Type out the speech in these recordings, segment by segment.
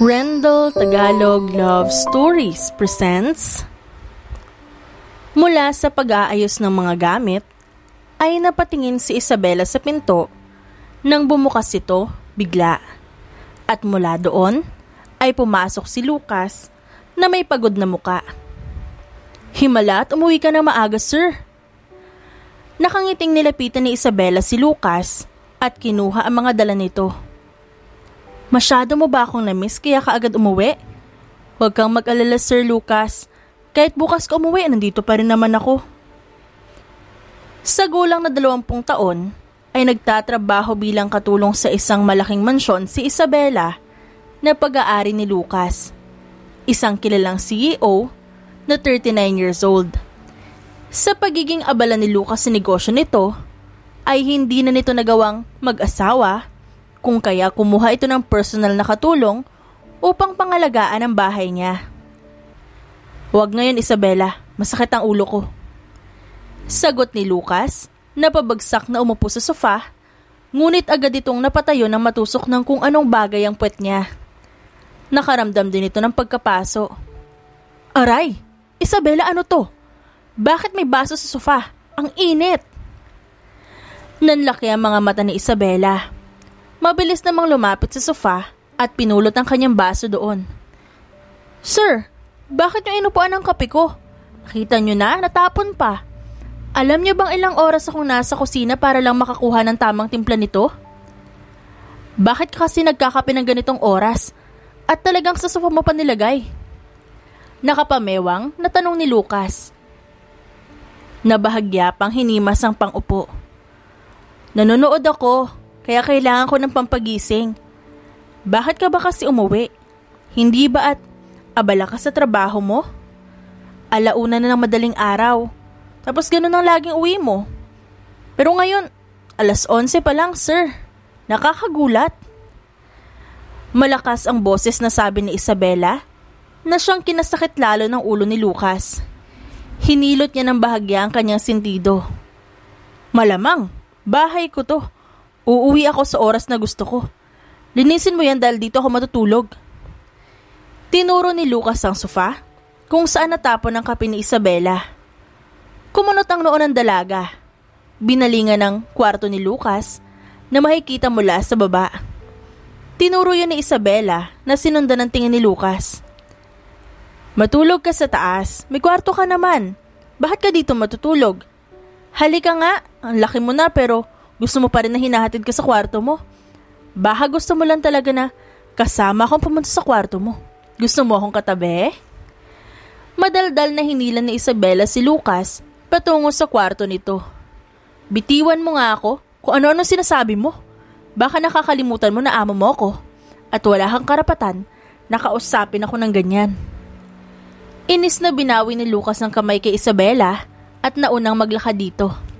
Rendell Tagalog Love Stories presents. Mula sa pag-aayos ng mga gamit, ay napatingin si Isabela sa pinto nang bumukas ito bigla. At mula doon ay pumasok si Lucas na may pagod na muka. "Himala at umuwi ka na maaga, sir." Nakangiting nilapitan ni Isabela si Lucas at kinuha ang mga dala nito. "Masyado mo ba akong na-miss kaya kaagad umuwi?" "Huwag kang mag-alala, Sir Lucas. Kahit bukas ka umuwi, nandito pa rin naman ako." Sa gulang na 20 taon, ay nagtatrabaho bilang katulong sa isang malaking mansyon si Isabela na pag-aari ni Lucas, isang kilalang CEO na 39 years old. Sa pagiging abala ni Lucas sa negosyo nito, ay hindi na nito nagawang mag-asawa, kung kaya kumuha ito ng personal na katulong upang pangalagaan ang bahay niya. "Huwag ngayon, Isabela. Masakit ang ulo ko." Sagot ni Lucas, na pabagsak na umupo sa sofa, ngunit agad itong napatayo ng matusok ng kung anong bagay ang puwet niya. Nakaramdam din ito ng pagkapaso. "Aray! Isabela, ano to? Bakit may baso sa sofa? Ang init!" Nanlaki ang mga mata ni Isabela. Mabilis namang lumapit sa sofa at pinulot ang kanyang baso doon. "Sir, bakit niyo inupuan ang kape ko? Nakita niyo na, natapon pa. Alam niyo bang ilang oras akong nasa kusina para lang makakuha ng tamang timpla nito? Bakit kasi nagkakape ng ganitong oras at talagang sa sofa mo pa nilagay?" Nakapamewang na tanong ni Lucas. Nabahagya pang hinimas ang pang-upo. "Nanonood ako. Kaya kailangan ko ng pampagising. Bakit ka ba kasi umuwi? Hindi ba at abala ka sa trabaho mo? Alauna na ng madaling araw. Tapos ganun ang laging uwi mo. Pero ngayon, 11:00 pa lang, sir. Nakakagulat." Malakas ang boses na sabi ni Isabela na siyang kinasakit lalo ng ulo ni Lucas. Hinilot niya ng bahagya ang kanyang sentido. "Malamang, bahay ko to. Uuwi ako sa oras na gusto ko. Linisin mo yan dahil dito ako matutulog." Tinuro ni Lucas ang sofa kung saan natapon ang kape ni Isabela. Kumunot ang noo ng dalaga. Binalingan ng kwarto ni Lucas na makikita mula sa baba. Tinuro yun ni Isabela na sinundan ng tingin ni Lucas. "Matulog ka sa taas. May kwarto ka naman. Bakit ka dito matutulog? Halika nga, ang laki mo na pero gusto mo pa rin na hinahatid ka sa kwarto mo. Baka gusto mo lang talaga na kasama akong pumunta sa kwarto mo. Gusto mo akong katabi?" Madaldal na hinilan ni Isabela si Lucas patungo sa kwarto nito. "Bitiwan mo nga ako kung ano-ano sinasabi mo. Baka nakakalimutan mo na amo mo ako at wala kang karapatan na kausapin ako ng ganyan." Inis na binawi ni Lucas ng kamay kay Isabela at naunang maglakad dito.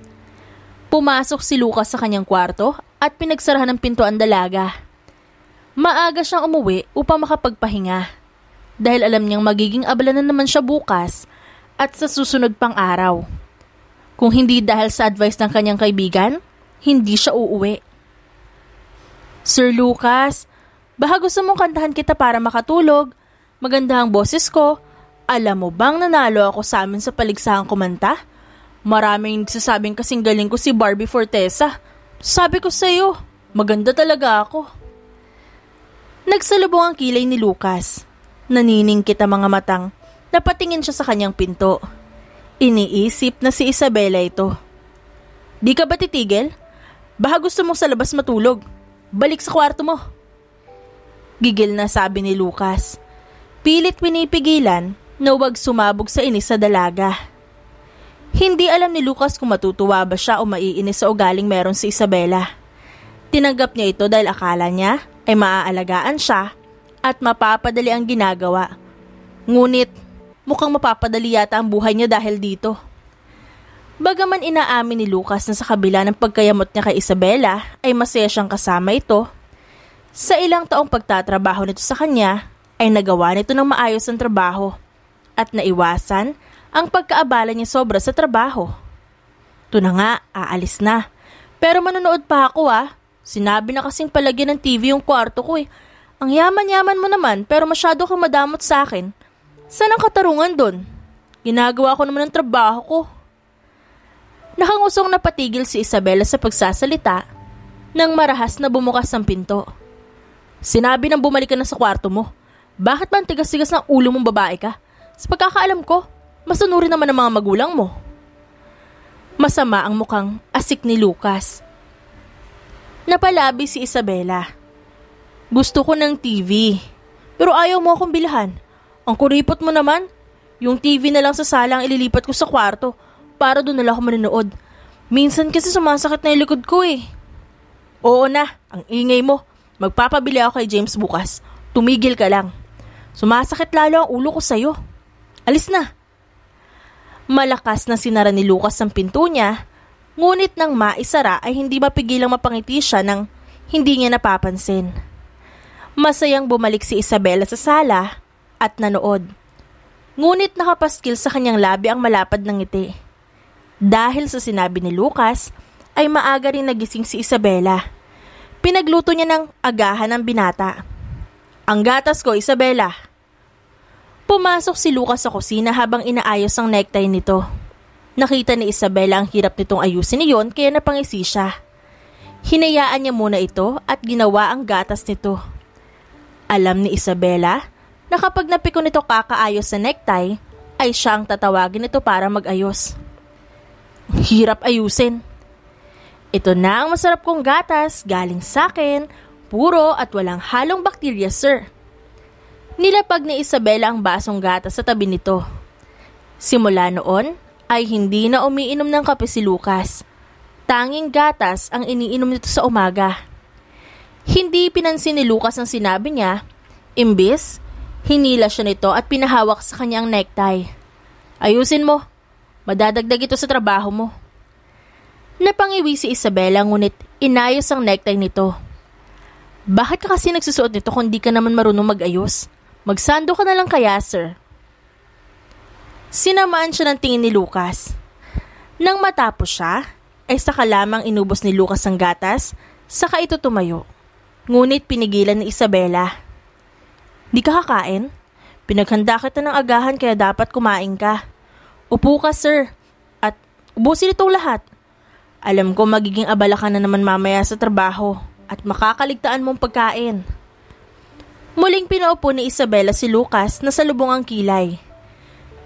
Pumasok si Lucas sa kanyang kwarto at pinagsarahan ng pinto ang dalaga. Maaga siyang umuwi upang makapagpahinga dahil alam niyang magiging abala na naman siya bukas at sa susunod pang araw. Kung hindi dahil sa advice ng kanyang kaibigan, hindi siya uuwi. "Sir Lucas, baka gusto mong kantahan kita para makatulog? Maganda ang boses ko. Alam mo bang nanalo ako sa amin sa paligsahang kumanta? Maraming nagsasabing kasing galing ko si Barbie Fortesa. Sabi ko sa'yo, maganda talaga ako." Nagsalubong ang kilay ni Lucas. Naniningkit ang mga matang. Napatingin siya sa kanyang pinto. Iniisip na si Isabela ito. "Di ka ba titigil? Baka gusto mong sa labas matulog. Balik sa kwarto mo." Gigil na sabi ni Lucas. Pilit pinipigilan na huwag sumabog sa inis sa dalaga. Hindi alam ni Lucas kung matutuwa ba siya o maiinis sa ugaling meron si Isabela. Tinanggap niya ito dahil akala niya ay maaalagaan siya at mapapadali ang ginagawa. Ngunit mukhang mapapadali yata ang buhay niya dahil dito. Bagaman inaamin ni Lucas na sa kabila ng pagkayamot niya kay Isabela ay masaya siyang kasama ito, sa ilang taong pagtatrabaho nito sa kanya ay nagawa nito ng maayos ang trabaho at naiwasan ang pagkaabala niya sobra sa trabaho. "Ito na nga, aalis na. Pero manonood pa ako ah. Sinabi na kasing palagyan ng TV yung kwarto ko eh. Ang yaman-yaman mo naman pero masyado kang madamot sa akin. Saan ang katarungan doon? Ginagawa ko naman ang trabaho ko. Nakangusong napatigil si Isabela sa pagsasalita nang marahas na bumukas ang pinto. Sinabi nang bumalik ka na sa kwarto mo. Bakit ba ang tigas-tigas ng ulo mong babae ka? Sa pagkakaalam ko, masunurin naman ang mga magulang mo. Masama ang mukhang asik ni Lucas. Napalabi si Isabela. Gusto ko ng TV, pero ayaw mo akong bilhan. Ang kuripot mo naman, yung TV na lang sa sala ang ililipat ko sa kwarto para doon na lang ako manonood. Minsan kasi sumasakit na yung likod ko eh. Oo na, ang ingay mo. Magpapabili ako kay James bukas. Tumigil ka lang. Sumasakit lalo ang ulo ko sa'yo. Alis na. Malakas na sinara ni Lucas ang pinto niya, ngunit nang maisara ay hindi mapigilang mapangiti siya nang hindi niya napapansin. Masayang bumalik si Isabela sa sala at nanood. Ngunit nakapaskil sa kanyang labi ang malapad ng ngiti. Dahil sa sinabi ni Lucas, ay maaga rin nagising si Isabela. Pinagluto niya ng agahan ng binata. Ang gatas ko, Isabela. Pumasok si Lucas sa kusina habang inaayos ang necktie nito. Nakita ni Isabela ang hirap nitong ayusin iyon kaya napangisi siya. Hinayaan niya muna ito at ginawa ang gatas nito. Alam ni Isabela na kapag napiko nito kakaayos sa necktie, ay siya ang tatawagin nito para mag-ayos. Hirap ayusin. Ito na ang masarap kong gatas, galing sa akin, puro at walang halong bakterya, sir. Nilapag ni Isabela ang basong gatas sa tabi nito. Simula noon ay hindi na umiinom ng kape si Lucas. Tanging gatas ang iniinom nito sa umaga. Hindi pinansin ni Lucas ang sinabi niya, imbis, hinila siya nito at pinahawak sa kanyang necktie. Ayusin mo, madadagdag ito sa trabaho mo. Napangiwi si Isabela ngunit inayos ang necktie nito. Bakit ka kasi nagsusuot nito kung di ka naman marunong mag-ayos? Magsando ka na lang kaya, sir. Sinamaan siya ng tingin ni Lucas. Nang matapos siya, ay saka lamang inubos ni Lucas ang gatas, saka ito tumayo. Ngunit pinigilan ni Isabela. Di ka kakain? Pinaghanda kita ng agahan kaya dapat kumain ka. Upo ka, sir, at ubusin itong lahat. Alam ko magiging abala ka na naman mamaya sa trabaho at makakaligtaan mong pagkain. Muling pinaupo ni Isabela si Lucas na salubong ang kilay.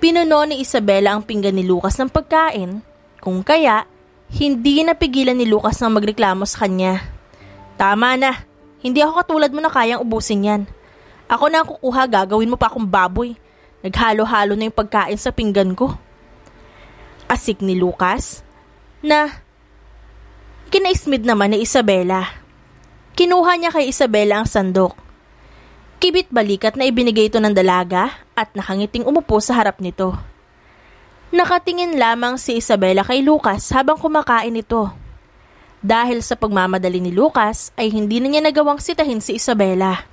Pinuno ni Isabela ang pinggan ni Lucas ng pagkain, kung kaya hindi napigilan ni Lucas na magreklamo sa kanya. Tama na, hindi ako katulad mo na kayang ubusin yan. Ako na ang kukuha, gagawin mo pa akong baboy. Naghalo-halo na yung pagkain sa pinggan ko. Asik ni Lucas na kinaismid naman ni Isabela. Kinuha niya kay Isabela ang sandok. Kibit balikat na ibinigay ito ng dalaga at nakangiting umupo sa harap nito. Nakatingin lamang si Isabela kay Lucas habang kumakain ito. Dahil sa pagmamadali ni Lucas ay hindi na niya nagawang sitahin si Isabela.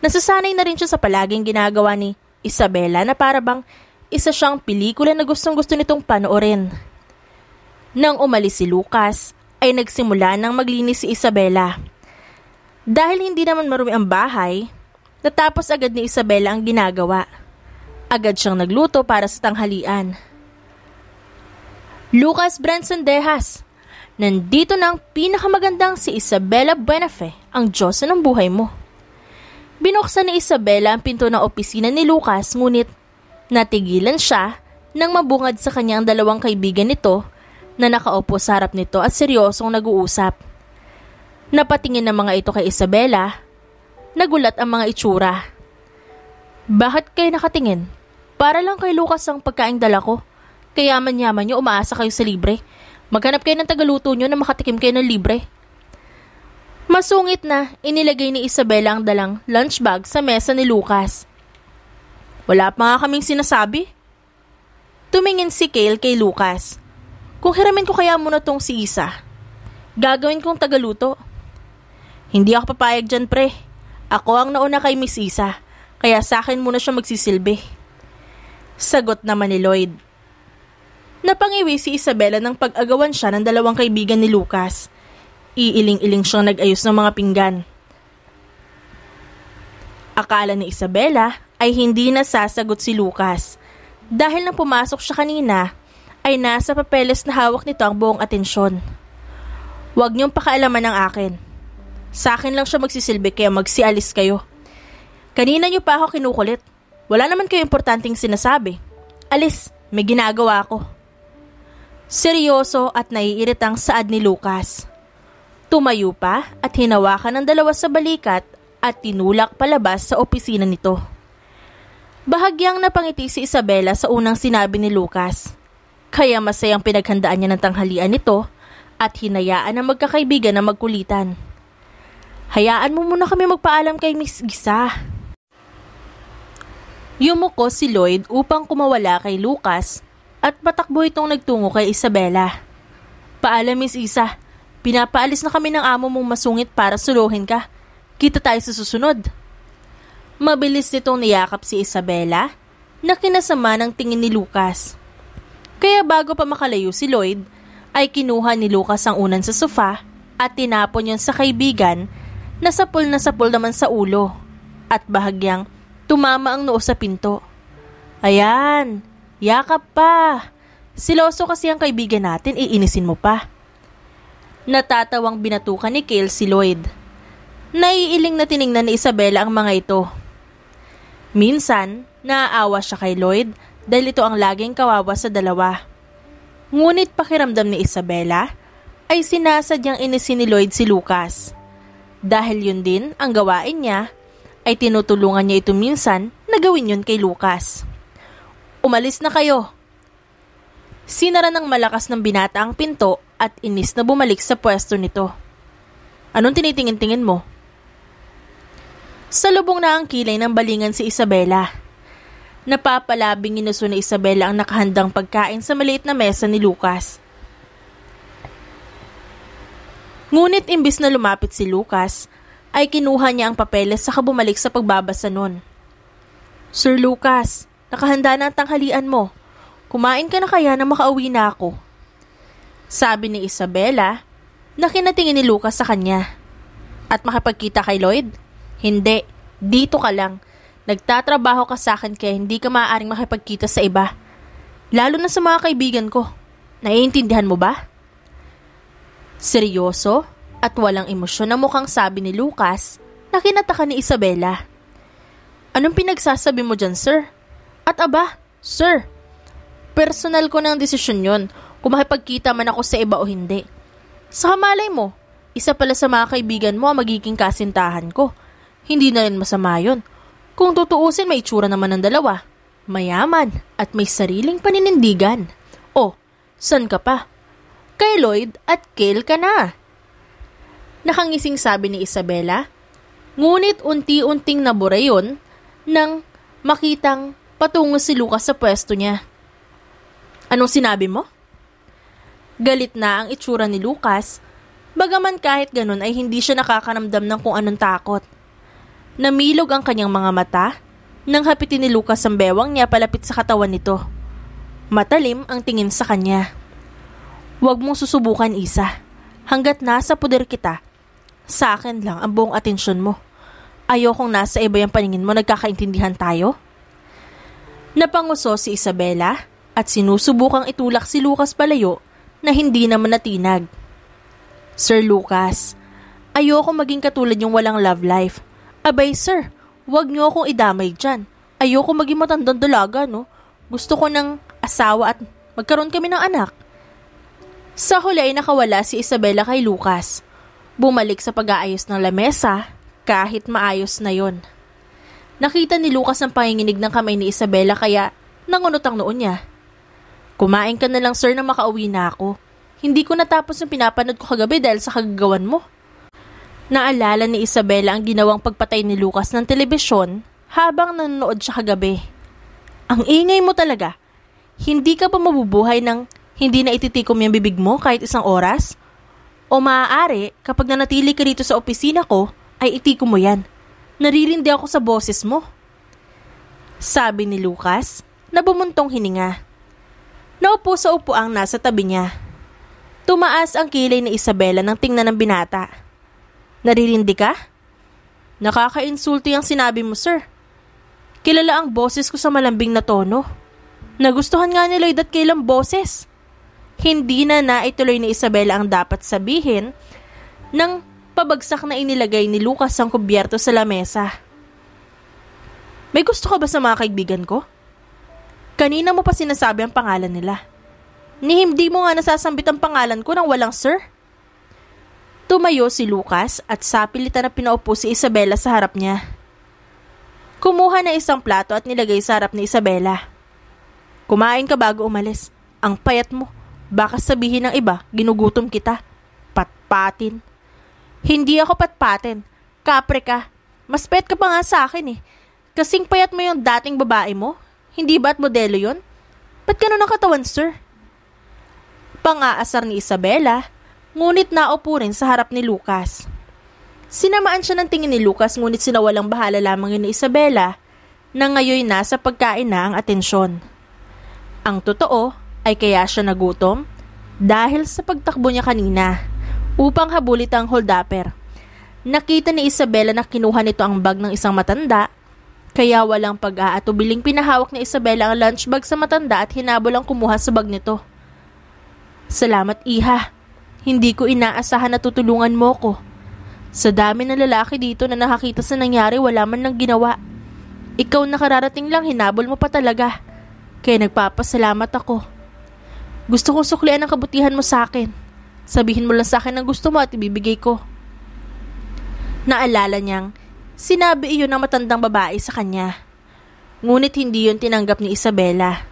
Nasasanay na rin siya sa palaging ginagawa ni Isabela na parabang isa siyang pelikula na gustong-gusto nitong panoorin. Nang umalis si Lucas ay nagsimula nang maglinis si Isabela. Dahil hindi naman marumi ang bahay, natapos agad ni Isabela ang ginagawa. Agad siyang nagluto para sa tanghalian. Lucas Branson Dejas, nandito na ang pinakamagandang si Isabela Buenafe, ang Diyosa ng buhay mo. Binuksan ni Isabela ang pinto ng opisina ni Lucas ngunit natigilan siya nang mabungad sa kanya ang dalawang kaibigan nito na nakaupo sa harap nito at seryosong nag-uusap. Napatingin ng mga ito kay Isabela. Nagulat ang mga itsura. Bakit kayo nakatingin? Para lang kay Lucas ang pagkaing dala ko. Kayaman-yaman nyo, umaasa kayo sa libre. Maghanap kayo ng tagaluto nyo na makatikim kayo ng libre. Masungit na inilagay ni Isabela ang dalang lunchbag sa mesa ni Lucas. Wala pa nga kaming sinasabi. Tumingin si Kale kay Lucas. Kung hiramin ko kaya muna tong si Isa, gagawin kong tagaluto. Hindi ako papayag dyan, pre. Ako ang nauna kay Miss Isa, kaya sa akin muna siya magsisilbi. Sagot naman ni Lloyd. Napangiwi si Isabela nang pag-agawan siya ng dalawang kaibigan ni Lucas. Iiling-iling siyang nag-ayos ng mga pinggan. Akala ni Isabela ay hindi nasasagot si Lucas. Dahil nang pumasok siya kanina, ay nasa papeles na hawak nito ang buong atensyon. Huwag niyong pakialaman ng akin. Sa akin lang siya magsisilbi kaya magsialis kayo. Kanina niyo pa ako kinukulit. Wala naman kayo importanteng sinasabi. Alis, may ginagawa ako. Seryoso at naiiritang saad ni Lucas. Tumayo pa at hinawakan ng dalawa sa balikat at tinulak palabas sa opisina nito. Bahagyang napangiti si Isabela sa unang sinabi ni Lucas. Kaya masayang pinaghandaan niya ng tanghalian nito at hinayaan ang magkakaibigan na magkulitan. Hayaan mo muna kami magpaalam kay Miss Gisa. Yumuko si Lloyd upang kumawala kay Lucas at patakbo itong nagtungo kay Isabela. Paalam Miss Isa, pinapaalis na kami ng amo mong masungit para suluhin ka. Kita tayo sa susunod. Mabilis nitong niyakap si Isabela na kinasama ng tingin ni Lucas. Kaya bago pa makalayo si Lloyd, ay kinuha ni Lucas ang unan sa sofa at tinapon yon sa kaibigan na sapul naman sa ulo at bahagyang tumama ang noo sa pinto. Ayan, yakap pa. Siloso kasi ang kaibigan natin, iinisin mo pa. Natatawang binatukan ni Cale si Lloyd. Naiiling na tiningnan ni Isabela ang mga ito. Minsan, naaawa siya kay Lloyd dahil ito ang laging kawawa sa dalawa. Ngunit pakiramdam ni Isabela ay sinasadyang inisin ni Lloyd si Lucas. Dahil yun din ang gawain niya, ay tinutulungan niya ito minsan na gawin yun kay Lucas. Umalis na kayo. Sinara ng malakas ng binata ang pinto at inis na bumalik sa pwesto nito. Anong tinitingin-tingin mo? Salubong na ang kilay ng balingan si Isabela. Napapalabing inuso ni Isabela ang nakahandang pagkain sa maliit na mesa ni Lucas. Ngunit imbis na lumapit si Lucas, ay kinuha niya ang papeles saka bumalik sa pagbabasa nun. Sir Lucas, nakahanda na ang tanghalian mo. Kumain ka na kaya na makauwi na ako? Sabi ni Isabela na kinatingin ni Lucas sa kanya. At makapagkita kay Lloyd? Hindi, dito ka lang. Nagtatrabaho ka sa akin kaya hindi ka maaaring makipagkita sa iba. Lalo na sa mga kaibigan ko. Naiintindihan mo ba? Seryoso at walang emosyon na mukhang sabi ni Lucas na kinataka ni Isabela. Anong pinagsasabi mo dyan, sir? At aba, sir, personal ko ng desisyon yon kung makipagkita man ako sa iba o hindi. Saka malay mo, isa pala sa mga kaibigan mo ang magiging kasintahan ko. Hindi na rin masama yun. Kung tutuusin, may itsura naman ng dalawa. Mayaman at may sariling paninindigan. O, san ka pa? Kay Lloyd at Cale ka na. Nakangising sabi ni Isabela. Ngunit unti-unting nabura yun nang makitang patungo si Lucas sa pwesto niya. Anong sinabi mo? Galit na ang itsura ni Lucas, bagaman kahit ganun ay hindi siya nakakaramdam ng kung anong takot. Namilog ang kanyang mga mata nang hapitin ni Lucas ang bewang niya palapit sa katawan nito. Matalim ang tingin sa kanya. Huwag mong susubukan, Isa. Hanggat nasa puder kita, sa akin lang ang buong atensyon mo. Ayokong nasa iba yung paningin mo, nagkakaintindihan tayo? Napanguso si Isabela at sinusubukang itulak si Lucas palayo na hindi naman natinag. Sir Lucas, ayoko maging katulad yung walang love life. Abay sir, huwag niyo akong idamay dyan. Ayoko maging matandang dalaga, no? Gusto ko ng asawa at magkaroon kami ng anak. Sa huli ay nakawala si Isabela kay Lucas. Bumalik sa pag-aayos ng lamesa kahit maayos na yon. Nakita ni Lucas ang panginginig ng kamay ni Isabela kaya nangunot ang noon niya. Kumain ka na lang sir na makauwi na ako. Hindi ko natapos yung pinapanood ko kagabi dahil sa kagagawan mo. Naalala ni Isabela ang ginawang pagpatay ni Lucas ng telebisyon habang nanonood siya kagabi. Ang ingay mo talaga. Hindi ka pa mabubuhay ng hindi na ititikom yung bibig mo kahit isang oras? O maaari, kapag nanatili ka rito sa opisina ko, ay itikom mo yan. Naririndi ako sa boses mo. Sabi ni Lucas na bumuntong hininga. Naupo sa upuang nasa tabi niya. Tumaas ang kilay ni Isabela nang tingnan ng binata. Naririndi ka? Nakaka-insulti ang sinabi mo, sir. Kilala ang boses ko sa malambing na tono. Nagustuhan nga ni Lloyd at Kayla ang boses. Hindi na naituloy ni Isabela ang dapat sabihin nang pabagsak na inilagay ni Lucas ang kubyerto sa lamesa. May gusto ka ba sa mga kaibigan ko? Kanina mo pa sinasabi ang pangalan nila. Ni hindi mo nga nasasambit ang pangalan ko nang walang sir. Tumayo si Lucas at sapilitan na pinaupo si Isabela sa harap niya. Kumuha na isang plato at nilagay sa harap ni Isabela. Kumain ka bago umalis. Ang payat mo. Baka sabihin ng iba, ginugutom kita. Patpatin. Hindi ako patpatin. Kapre ka. Mas payat ka pa nga sa akin eh. Kasing payat mo yung dating babae mo. Hindi ba at modelo yun? Ba't ganun ang katawan, sir? Pang-aasar ni Isabela, ngunit naupo rin sa harap ni Lucas. Sinamaan siya ng tingin ni Lucas ngunit sinawalang bahala lamang yun ni Isabela na ngayon nasa pagkain na ang atensyon. Ang totoo ay kaya siya nagutom dahil sa pagtakbo niya kanina upang habulit ang holdapper. Nakita ni Isabela na kinuha nito ang bag ng isang matanda kaya walang pag-aatubiling pinahawak ni Isabela ang lunchbag sa matanda at hinabol ang kumuha sa bag nito. Salamat, iha. Hindi ko inaasahan na tutulungan mo ko. Sa dami ng lalaki dito na nakakita sa nangyari, wala man lang ginawa. Ikaw nakararating lang, hinabol mo pa talaga. Kaya nagpapasalamat ako. Gusto kong suklian ang kabutihan mo sa akin. Sabihin mo lang sa akin ang gusto mo at ibibigay ko. Naalala niyang sinabi iyon ng matandang babae sa kanya. Ngunit hindi yun tinanggap ni Isabela.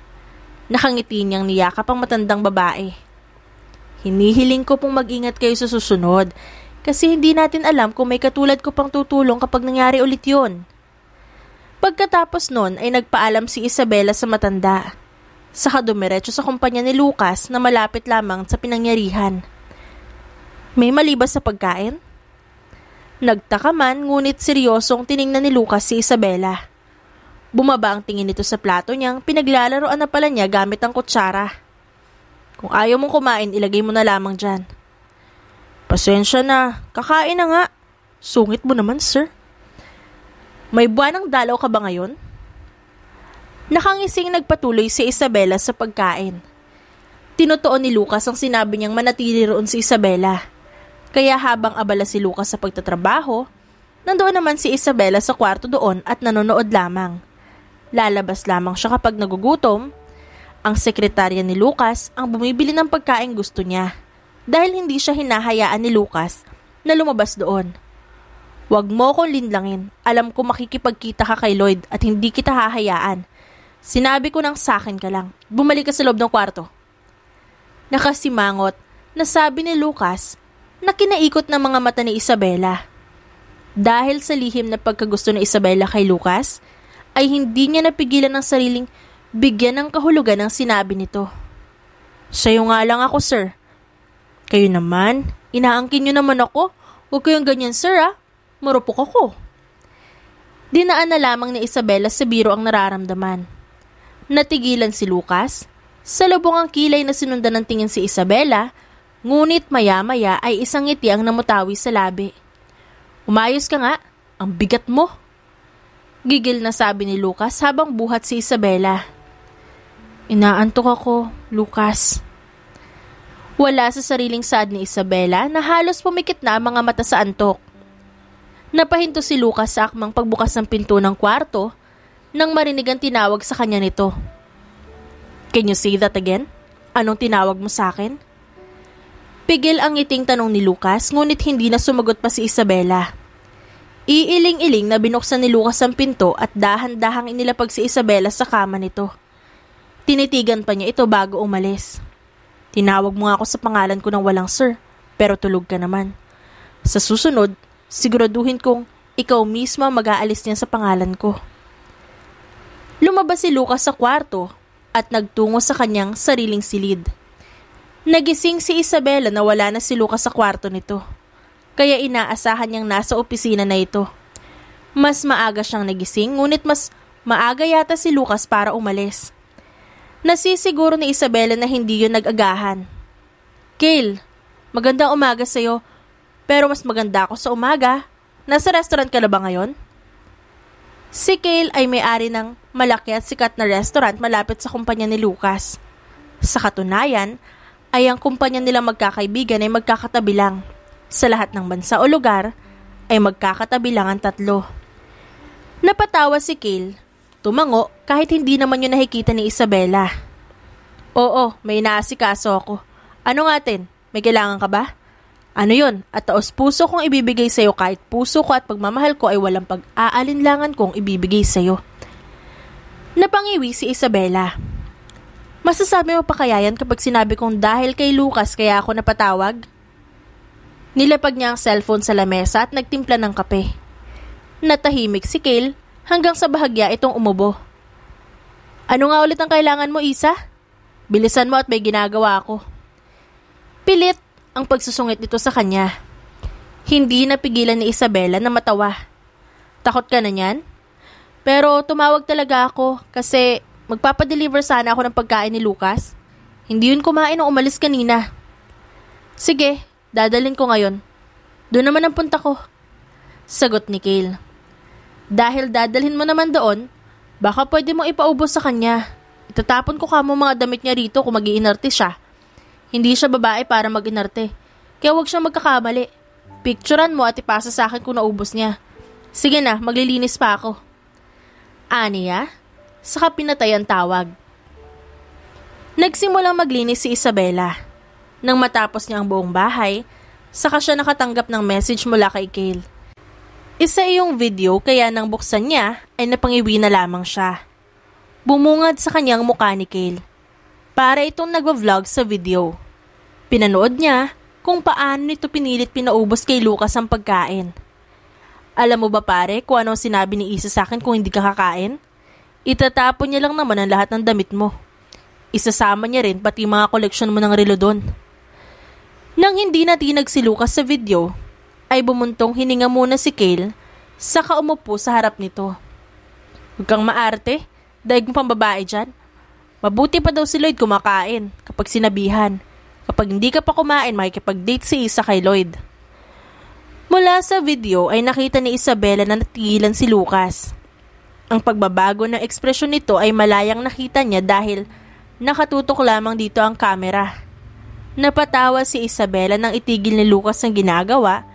Nakangiti niyang niyakap ang matandang babae. Hinihiling ko pong mag-ingat kayo sa susunod kasi hindi natin alam kung may katulad ko pang tutulong kapag nangyari ulit yun. Pagkatapos nun ay nagpaalam si Isabela sa matanda. Saka dumiretso sa kumpanya ni Lucas na malapit lamang sa pinangyarihan. May mali ba sa pagkain? Nagtaka man ngunit seryosong tiningnan ni Lucas si Isabela. Bumaba ang tingin nito sa plato niyang pinaglalaroan na pala niya gamit ang kutsara. Kung ayaw mong kumain, ilagay mo na lamang dyan. Pasensya na, kakain na nga. Sungit mo naman, sir. May buwanang dalaw ka ba ngayon? Nakangising nagpatuloy si Isabela sa pagkain. Tinutuon ni Lucas ang sinabi niyang manatili roon si Isabela. Kaya habang abala si Lucas sa pagtatrabaho, nandoon naman si Isabela sa kwarto doon at nanonood lamang. Lalabas lamang siya kapag nagugutom. Ang sekretarya ni Lucas ang bumibili ng pagkain gusto niya dahil hindi siya hinahayaan ni Lucas na lumabas doon. Huwag mo akong linlangin. Alam ko makikipagkita ka kay Lloyd at hindi kita hahayaan. Sinabi ko nang sakin ka lang. Bumalik ka sa loob ng kwarto. Nakasimangot na sabi ni Lucas na kinaikot ng mga mata ni Isabela. Dahil sa lihim na pagkagusto ni Isabela kay Lucas, ay hindi niya napigilan ng sariling bigyan ng kahulugan ang sinabi nito. Sa'yo nga lang ako, sir. Kayo naman, inaangkin niyo naman ako. Huwag kayong ganyan, sir, ah. Marupok ako. Dinaan na lamang ni Isabela sa biro ang nararamdaman. Natigilan si Lucas. Salubong ang kilay na sinundan ng tingin si Isabela, ngunit maya-maya ay isang ngiti ang namutawi sa labi. Umayos ka nga, ang bigat mo. Gigil na sabi ni Lucas habang buhat si Isabela. Inaantok ako, Lucas. Wala sa sariling saad ni Isabela na halos pumikit na ang mga mata sa antok. Napahinto si Lucas sa akmang pagbukas ng pinto ng kwarto nang marinig ang tinawag sa kanya nito. Can you say that again? Anong tinawag mo sa akin? Pigil ang ngiting tanong ni Lucas ngunit hindi na sumagot pa si Isabela. Iiling-iling na binuksan ni Lucas ang pinto at dahan-dahang inilapag si Isabela sa kama nito. Tinitigan pa niya ito bago umalis. Tinawag mo nga ako sa pangalan ko ng walang sir, pero tulog ka naman. Sa susunod, siguraduhin kong ikaw mismo mag-aalis niya sa pangalan ko. Lumabas si Lucas sa kwarto at nagtungo sa kanyang sariling silid. Nagising si Isabela na wala na si Lucas sa kwarto nito. Kaya inaasahan niyang nasa opisina na ito. Mas maaga siyang nagising, ngunit mas maaga yata si Lucas para umalis. Nasisiguro ni Isabela na hindi yun nag-agahan. Kale, magandang umaga sa'yo, pero mas maganda ako sa umaga. nasa restaurant ka na ba ngayon? Si Kale ay may-ari ng malaki at sikat na restaurant malapit sa kumpanya ni Lucas. Sa katunayan, ay ang kumpanya nilang magkakaibigan ay magkakatabi lang. Sa lahat ng bansa o lugar, ay magkakatabi lang ang tatlo. Napatawa si Kale, tumango kahit hindi naman yun nakikita ni Isabela. Oo, may inaasikaso ako. Ano nga tin? May kailangan ka ba? Ano yun? At taos puso kong ibibigay sa'yo kahit puso ko at pagmamahal ko ay walang pag-aalinlangan kong ibibigay sa'yo. Napangiwi si Isabela. Masasabi mo pa kaya yan kapag sinabi kong dahil kay Lucas kaya ako napatawag? Nilapag niya ang cellphone sa lamesa at nagtimpla ng kape. Natahimik si Kale hanggang sa bahagya itong umubo. Ano nga ulit ang kailangan mo, Isa? Bilisan mo at may ginagawa ako. Pilit ang pagsusungit nito sa kanya. Hindi napigilan ni Isabela na matawa. Takot ka na niyan? Pero tumawag talaga ako kasi magpapadeliver sana ako ng pagkain ni Lucas. Hindi yun kumain nung umalis kanina. Sige, dadalhin ko ngayon. Doon naman ang punta ko. Sagot ni Kale. Dahil dadalhin mo naman doon, baka pwede mong ipaubos sa kanya. Itatapon ko kamo mga damit niya rito kung mag-iinarte siya. Hindi siya babae para mag-inarte. Kaya huwag siyang magkakamali. Picturean mo at ipasa sa akin kung naubos niya. Sige na, maglilinis pa ako. Aniya? Saka pinatay ang tawag. Nagsimulang maglinis si Isabela. Nang matapos niya ang buong bahay, saka siya nakatanggap ng message mula kay Kale. Isa iyong video kaya nang buksan niya ay napangiwi na lamang siya. Bumungad sa kanyang mukha ni Kale. Para itong nagwa-vlog sa video. Pinanood niya kung paano nito pinilit pinaubos kay Lucas ang pagkain. Alam mo ba pare kung ano sinabi ni Isa sa akin kung hindi ka kakain? Itatapon niya lang naman ang lahat ng damit mo. Isasama niya rin pati mga koleksyon mo ng relo doon. Nang hindi natinag si Lucas sa video, ay bumuntong hininga muna si Kale saka umupo sa harap nito. Huwag kang maarte, daig mo pang babae dyan. Mabuti pa daw si Lloyd kumakain kapag sinabihan. Kapag hindi ka pa kumain, makikipag-date si Isa kay Lloyd. Mula sa video ay nakita ni Isabela na natigilan si Lucas. Ang pagbabago ng ekspresyon nito ay malayang nakita niya dahil nakatutok lamang dito ang kamera. Napatawa si Isabela nang itigil ni Lucas ang ginagawa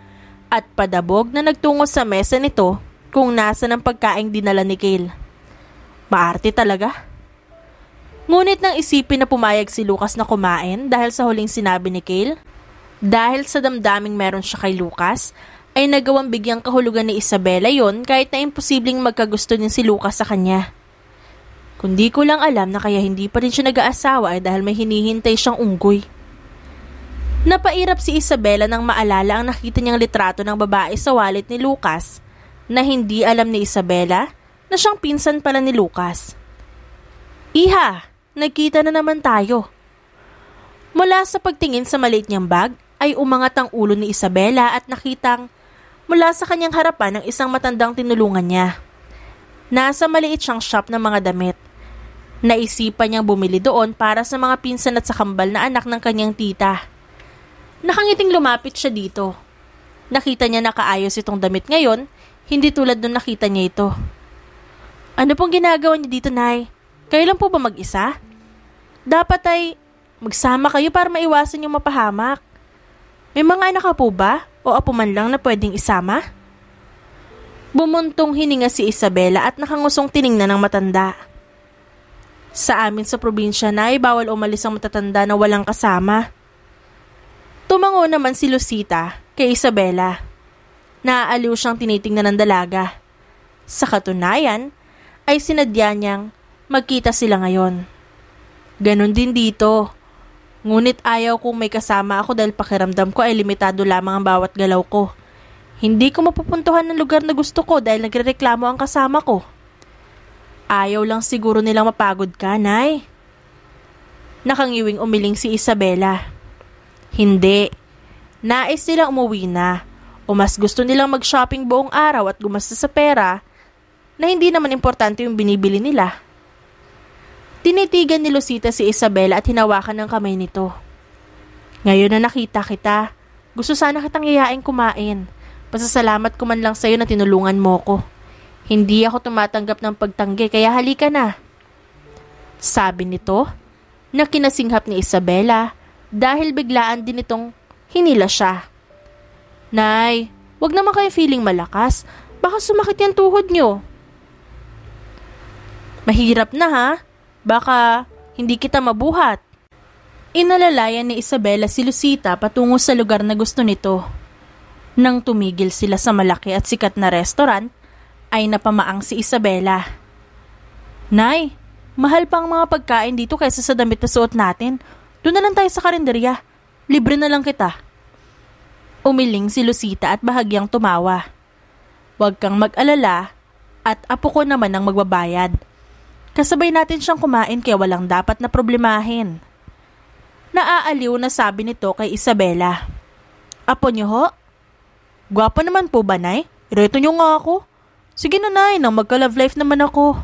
at padabog na nagtungo sa mesa nito kung nasa ng pagkaing dinala ni Kale. Maarte talaga. Ngunit nang isipin na pumayag si Lucas na kumain dahil sa huling sinabi ni Kale, dahil sa damdaming meron siya kay Lucas, ay nagawang bigyang kahulugan ni Isabela yon kahit na imposibleng magkagusto din si Lucas sa kanya. Kundi ko lang alam na kaya hindi pa rin siya nag-aasawa ay dahil may hinihintay siyang unggoy. Napairap si Isabela nang maalala ang nakita niyang litrato ng babae sa wallet ni Lucas na hindi alam ni Isabela na siyang pinsan pala ni Lucas. Iha, nagkita na naman tayo. Mula sa pagtingin sa maliit niyang bag ay umangat ang ulo ni Isabela at nakitang mula sa kanyang harapan ng isang matandang tinulungan niya. Nasa maliit siyang shop ng mga damit. Naisipan niyang bumili doon para sa mga pinsan at sa kambal na anak ng kanyang tita. Nakangiting lumapit siya dito. Nakita niya nakaayos itong damit ngayon, hindi tulad nung nakita niya ito. Ano pong ginagawa niyo dito, Nay? Kayo lang po ba mag-isa? Dapat ay magsama kayo para maiwasan yung mapahamak. May mga anak ka po ba? O apo man lang na pwedeng isama? Bumuntong hininga si Isabela at nakangusong tiningnan ng matanda. Sa amin sa probinsya, Nay, bawal umalis ang matatanda na walang kasama. Tumango naman si Lucita kay Isabela. Naaaliw siyang tinitingnan ng dalaga. Sa katunayan, ay sinadya niyang magkita sila ngayon. Ganon din dito. Ngunit ayaw kong may kasama ako dahil pakiramdam ko ay limitado lamang ang bawat galaw ko. Hindi ko mapupuntuhan ng lugar na gusto ko dahil nagrereklamo ang kasama ko. Ayaw lang siguro nilang mapagod ka, Nay. Nakangiwing umiling si Isabela. Hindi. Nais nilang umuwi na o mas gusto nilang mag-shopping buong araw at gumasta sa pera na hindi naman importante yung binibili nila. Tinitigan ni Lucita si Isabela at hinawakan ng kamay nito. Ngayon na nakita kita, gusto sana kitang iyain kumain. Pasasalamat ko man lang sa'yo na tinulungan mo ko. Hindi ako tumatanggap ng pagtanggi kaya halika na. Sabi nito na kinasinghap ni Isabela dahil biglaan din itong hinila siya. Nay, wag naman kayo feeling malakas. Baka sumakit yung tuhod nyo. Mahirap na ha. Baka hindi kita mabuhat. Inalalayan ni Isabela si Lucita patungo sa lugar na gusto nito. Nang tumigil sila sa malaki at sikat na restaurant, ay napamaang si Isabela. Nay, mahal pa ang mga pagkain dito kaysa sa damit na suot natin. Doon na lang tayo sa karinderya. Libre na lang kita. Umiling si Lucita at bahagyang tumawa. Huwag kang mag-alala at apo ko naman ang magbabayad. Kasabay natin siyang kumain kaya walang dapat na problemahin. Naaaliw na sabi nito kay Isabela. Apo niyo ho? Gwapo naman po ba, Nay? Ireto niyo nga ako. Sige na, Nay, nang magka-love life naman ako.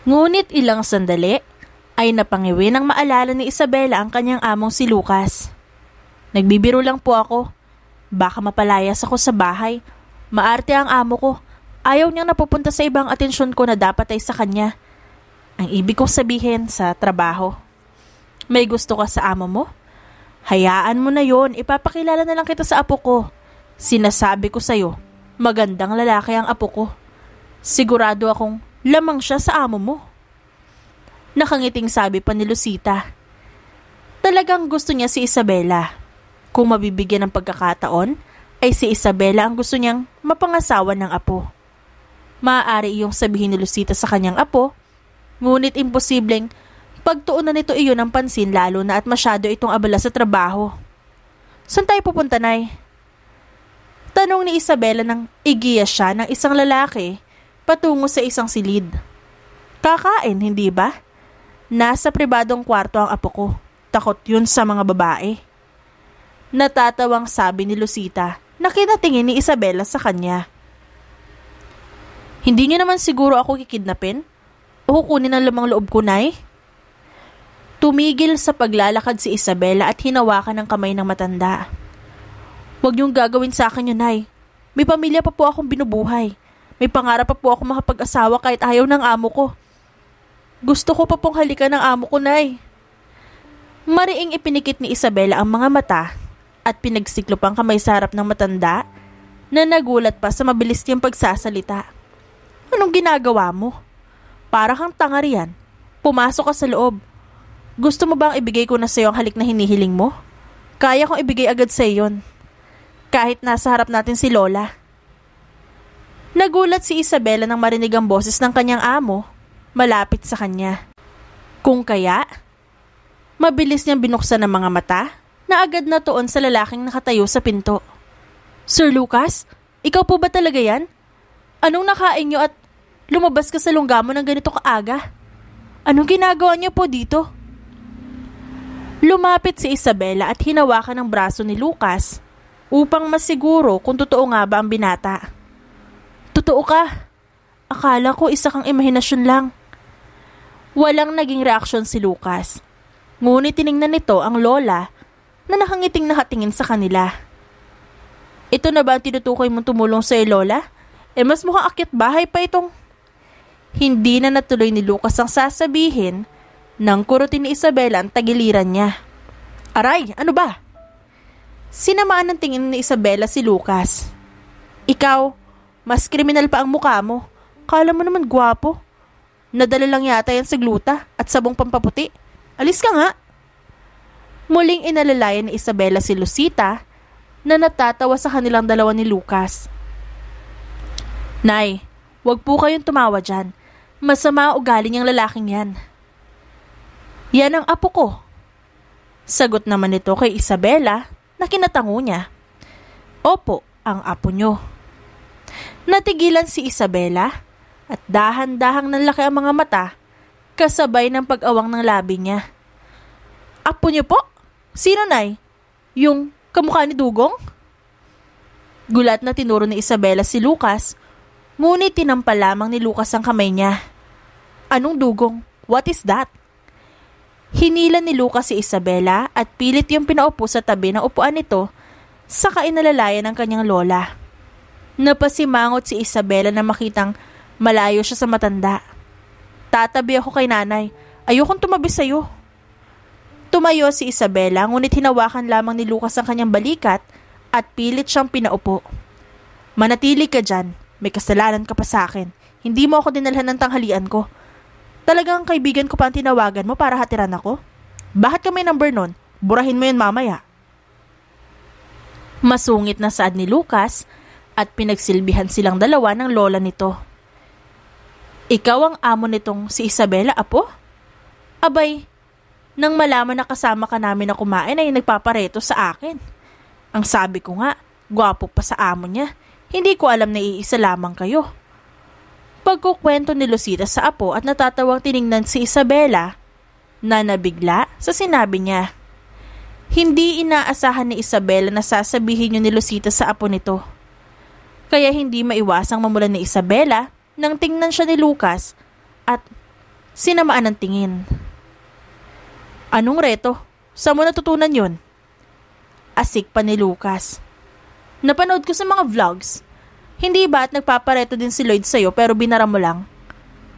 Ngunit ilang sandali ay napangiwi nang maalala ni Isabela ang kanyang among si Lucas. Nagbibiro lang po ako. Baka mapalayas ako sa bahay. Maarte ang amo ko. Ayaw niyang napupunta sa ibang atensyon ko na dapat ay sa kanya. Ang ibig kong sabihin sa trabaho. May gusto ka sa amo mo? Hayaan mo na yon. Ipapakilala na lang kita sa apo ko. Sinasabi ko sa'yo, magandang lalaki ang apo ko. Sigurado akong lamang siya sa amo mo. Nakangiting sabi pa ni Lucita. Talagang gusto niya si Isabela. Kung mabibigyan ng pagkakataon, ay si Isabela ang gusto niyang mapangasawa ng apo. Maaari iyong sabihin ni Lucita sa kanyang apo, ngunit imposibleng pagtuunan nito iyon ng pansin lalo na at masyado itong abala sa trabaho. Saan tayo pupunta, Nay? Tanong ni Isabela nang igiya siya ng isang lalaki patungo sa isang silid. Kakain, hindi ba? Nasa pribadong kwarto ang apo ko. Takot yun sa mga babae. Natatawang sabi ni Lucita na kinatingin ni Isabela sa kanya. Hindi niyo naman siguro ako kikidnapin? O kukunin ang lamang loob ko, Nay? Tumigil sa paglalakad si Isabela at hinawakan ng kamay ng matanda. Huwag niyong gagawin sa akin yun, Nay. May pamilya pa po akong binubuhay. May pangarap pa po akong makapag-asawa kahit ayaw ng amo ko. Gusto ko pa pong halikan ng amo ko, Nay. Mariing ipinikit ni Isabela ang mga mata at pinagsiklop ang kamay sa harap ng matanda na nagulat pa sa mabilis niyang pagsasalita. Anong ginagawa mo? Para kang tanga riyan. Pumasok ka sa loob. Gusto mo bang ibigay ko na sa iyo ang halik na hinihiling mo? Kaya kong ibigay agad sa iyon. Kahit nasa harap natin si Lola. Nagulat si Isabela nang marinig ang boses ng kanyang amo malapit sa kanya. Kung kaya, mabilis niyang binuksan ang mga mata na agad na tuon sa lalaking nakatayo sa pinto. Sir Lucas, ikaw po ba talaga yan? Anong nakain niyo at lumabas ka sa lungga mo ng ganito kaaga? Anong ginagawa niyo po dito? Lumapit si Isabela at hinawakan ang braso ni Lucas upang masiguro kung totoo nga ba ang binata. Totoo ka. Akala ko isa kang imahinasyon lang. Walang naging reaksyon si Lucas. Ngunit tiningnan nito ang lola na nakangiting nakatingin sa kanila. Ito na ba ang tinutukoy mong tumulong sa'yo, Lola? Mas mukhang akyat bahay pa itong... Hindi na natuloy ni Lucas ang sasabihin nang kurutin ni Isabela ang tagiliran niya. Aray, ano ba? Sinamaan ng tingin ni Isabela si Lucas. Ikaw, mas kriminal pa ang mukha mo. Kala mo naman gwapo. Nadala lang yata yan sa gluta at sabong pampaputi. Alis ka nga. Muling inalalayan ni Isabela si Lucita na natatawa sa kanilang dalawa ni Lucas. Nay, wag po kayong tumawa dyan. Masama ang ugali niyang lalaking yan. Yan ang apo ko. Sagot naman nito kay Isabela na kinatango niya. Opo, ang apo nyo. Natigilan si Isabela at dahan-dahang nanlaki ang mga mata kasabay ng pag-awang ng labi niya. Apo niyo po? Sino, Nay? Yung kamukha ni Dugong? Gulat na tinuro ni Isabela si Lucas, ngunit tinampal lamang ni Lucas ang kamay niya. Anong dugong? What is that? Hinila ni Lucas si Isabela at pilit yung pinaupo sa tabi ng upuan nito sa kainalalayan ng kanyang lola. Napasimangot si Isabela na makitang malayo siya sa matanda. Tatabi ako kay nanay. Ayokong tumabi sa'yo. Tumayo si Isabela ngunit hinawakan lamang ni Lucas ang kanyang balikat at pilit siyang pinaupo. Manatili ka dyan. May kasalanan ka pa sa akin. Hindi mo ako dinalhan ng tanghalian ko. Talagang kaibigan ko pa ang tinawagan mo para hatiran ako? Bakit ka may number nun? Burahin mo yun mamaya. Masungit na saad ni Lucas at pinagsilbihan silang dalawa ng lola nito. Ikaw ang amo nitong si Isabela, apo? Abay, nang malaman na kasama ka namin na kumain ay nagpapareto sa akin. Ang sabi ko nga, gwapo pa sa amo niya. Hindi ko alam na iisa lamang kayo. Pagkukwento ni Lucita sa apo at natatawang tiningnan si Isabela na nabigla sa sinabi niya. Hindi inaasahan ni Isabela na sasabihin yun ni Lucita sa apo nito. Kaya hindi maiwasang mamulan ni Isabela nang tingnan siya ni Lucas at sinamaan ng tingin. Anong reto? Saan mo natutunan yun? Asik pa ni Lucas. Napanood ko sa mga vlogs. Hindi ba at nagpapareto din si Lloyd sa'yo pero binara mo lang?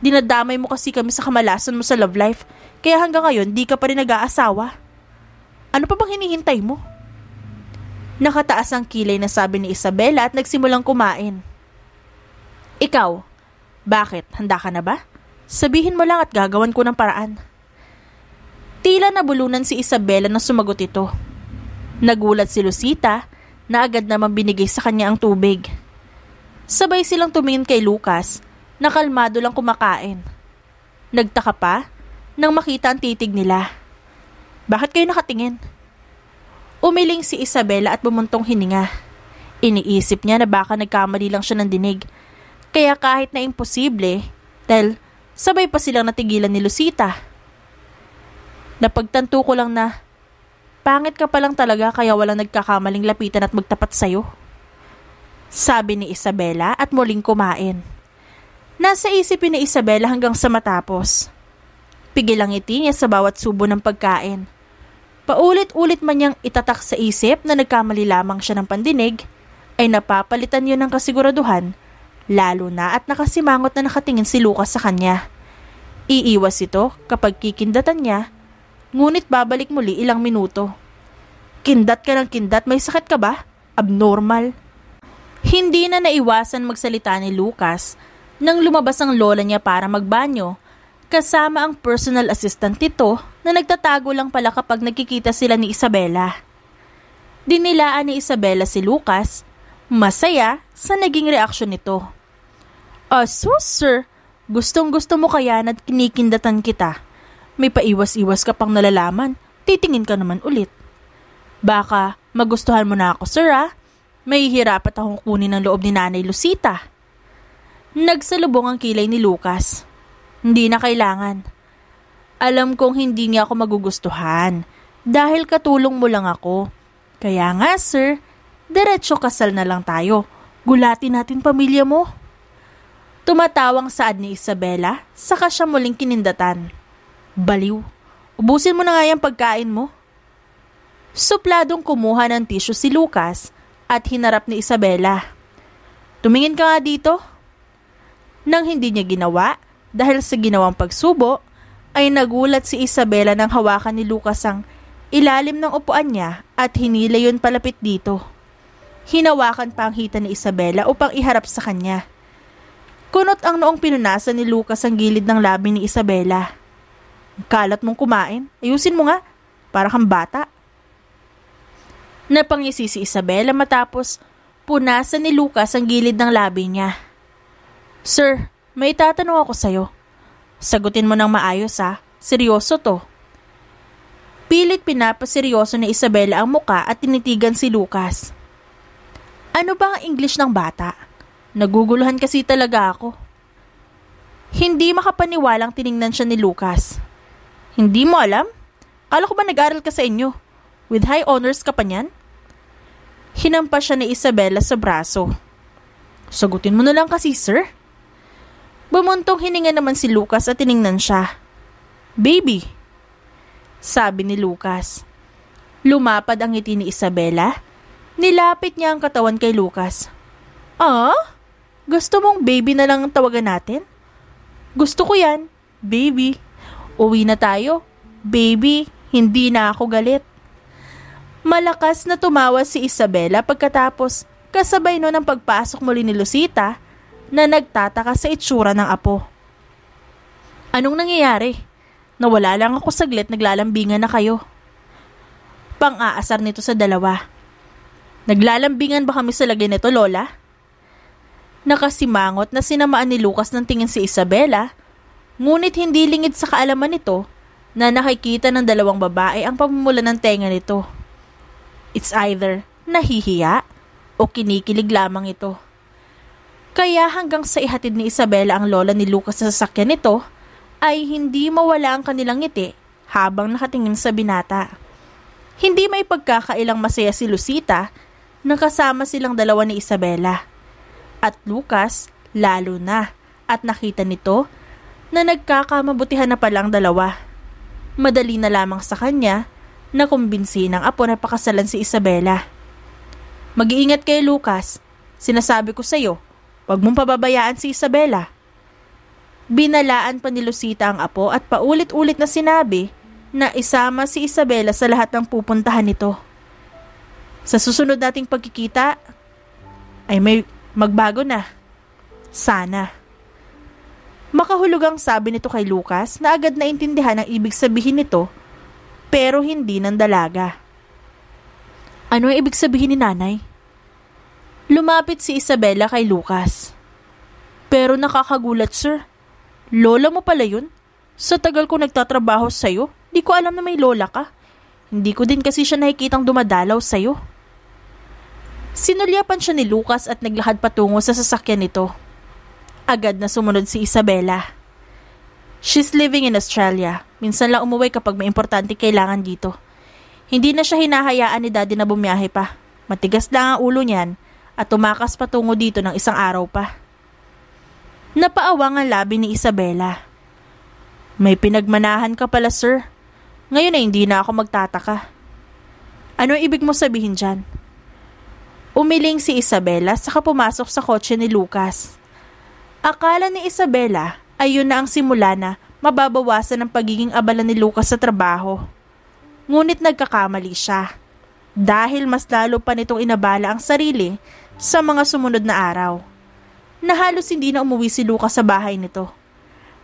Dinadamay mo kasi kami sa kamalasan mo sa love life kaya hanggang ngayon di ka pa rin nag-aasawa. Ano pa bang hinihintay mo? Nakataas ang kilay na sabi ni Isabela at nagsimulang kumain. Ikaw, bakit? Handa ka na ba? Sabihin mo lang at gagawan ko ng paraan. Tila nabulunan si Isabela na sumagot ito. Nagulat si Lucita na agad naman binigay sa kanya ang tubig. Sabay silang tumingin kay Lucas na kalmado lang kumakain. Nagtaka pa nang makita ang titig nila. Bakit kayo nakatingin? Umiling si Isabela at bumuntong hininga. Iniisip niya na baka nagkamali lang siya ng dinig. Kaya kahit na imposible, dahil sabay pa silang natigilan ni Lucita. Napagtanto ko lang na pangit ka pa lang talaga kaya walang nagkakamaling lapitan at magtapat sa'yo. Sabi ni Isabela at muling kumain. Nasa isipin ni Isabela hanggang sa matapos. Pigil ang ngiti niya sa bawat subo ng pagkain. Paulit-ulit man niyang itatak sa isip na nagkamali lamang siya ng pandinig, ay napapalitan yun ng kasiguraduhan, lalo na at nakasimangot na nakatingin si Lucas sa kanya. Iiwas ito kapag kikindatan niya, ngunit babalik muli ilang minuto. Kindat ka ng kindat, may sakit ka ba? Abnormal. Hindi na naiwasan magsalita ni Lucas nang lumabas ang lola niya para magbanyo, kasama ang personal assistant nito na nagtatago lang pala kapag nagkikita sila ni Isabela. Dinilaan ni Isabela si Lucas, masaya sa naging reaksyon nito. Sus sir, gustong-gusto mo kaya na kinikindatan kita. May paiwas-iwas ka pang nalalaman, titingin ka naman ulit. Baka magustuhan mo na ako sir ah. May hirapat akong kunin ng loob ni Nanay Lucita. Nagsalubong ang kilay ni Lucas. Hindi na kailangan. Alam kong hindi niya ako magugustuhan dahil katulong mo lang ako. Kaya nga sir, diretso kasal na lang tayo. Gulatin natin pamilya mo. Tumatawang saad ni Isabela, saka siya muling kinindatan. Baliw, ubusin mo na nga yung pagkain mo. Supladong kumuha ng tissue si Lucas at hinarap ni Isabela. Tumingin ka nga dito. Nang hindi niya ginawa, dahil sa ginawang pagsubo, ay nagulat si Isabela nang hawakan ni Lucas ang ilalim ng upuan niya at hinila yun palapit dito. Hinawakan pa ang hita ni Isabela upang iharap sa kanya. Kunot ang noong pinunasan ni Lucas ang gilid ng labi ni Isabela. Kalat mong kumain, ayusin mo nga, para kang bata. Napangisi si Isabela matapos punasan ni Lucas ang gilid ng labi niya. Sir, may tatanong ako sa'yo. Sagutin mo ng maayos ha, seryoso to. Pilit pinapaseryoso ni Isabela ang muka at tinitigan si Lucas. Ano ba ang English ng bata? Naguguluhan kasi talaga ako. Hindi makapaniwalang tiningnan siya ni Lucas. Hindi mo alam? Kala ko ba nag-aral ka sa inyo? With high honors ka pa niyan? Hinampas siya ni Isabela sa braso. Sagutin mo na lang kasi, sir. Bumuntong hininga naman si Lucas at tiningnan siya. Baby, sabi ni Lucas. Lumapad ang ngiti ni Isabela. Nilapit niya ang katawan kay Lucas. Ah? Gusto mong baby na lang ang tawagan natin? Gusto ko yan, baby. Uwi na tayo. Baby, hindi na ako galit. Malakas na tumawa si Isabela pagkatapos kasabay nun ang pagpasok muli ni Lucita na nagtataka sa itsura ng apo. Anong nangyayari? Nawala lang ako saglit, naglalambingan na kayo. Pang-aasar nito sa dalawa. Naglalambingan ba kami sa lagay nito, Lola? Nakasimangot na sinamaan ni Lucas ng tingin si Isabela, ngunit hindi lingid sa kaalaman nito na nakikita ng dalawang babae ang pamumula ng tenga nito. It's either nahihiya o kinikilig lamang ito. Kaya hanggang sa ihatid ni Isabela ang lola ni Lucas sa sasakyan nito, ay hindi mawala ang kanilang ngiti habang nakatingin sa binata. Hindi may pagkakailang masaya si Lucita nang kasama silang dalawa ni Isabela. At Lucas, lalo na, at nakita nito na nagkakamabutihan na palang dalawa. Madali na lamang sa kanya na kumbinsi ng apo na pakasalan si Isabela. Mag-iingat kay Lucas, sinasabi ko sa iyo, huwag mong pababayaan si Isabela. Binalaan pa ni Lucita ang apo at paulit-ulit na sinabi na isama si Isabela sa lahat ng pupuntahan nito. Sa susunod nating pagkikita, ay may magbago na. Sana. Makahulugang sabi nito kay Lucas na agad naintindihan ang ibig sabihin nito pero hindi ng dalaga. Ano ang ibig sabihin ni nanay? Lumapit si Isabela kay Lucas. Pero nakakagulat, sir. Lola mo pala yun? Sa tagal ko nagtatrabaho sa'yo, di ko alam na may lola ka. Hindi ko din kasi siya nakikitang dumadalaw sa'yo. Sinulyapan siya ni Lucas at naglakad patungo sa sasakyan nito. Agad na sumunod si Isabela. She's living in Australia. Minsan lang umuwi kapag may importante kailangan dito. Hindi na siya hinahayaan ni Daddy na bumiyahe pa. Matigas lang ang ulo niyan at tumakas patungo dito ng isang araw pa. Napaawang ang labi ni Isabela. May pinagmanahan ka pala, sir. Ngayon ay hindi na ako magtataka. Ano ibig mo sabihin dyan? Umiling si Isabela saka pumasok sa kotse ni Lucas. Akala ni Isabela ay yun na ang simula na mababawasan ang pagiging abala ni Lucas sa trabaho. Ngunit nagkakamali siya dahil mas lalo pa nitong inabala ang sarili sa mga sumunod na araw. Na halos hindi na umuwi si Lucas sa bahay nito.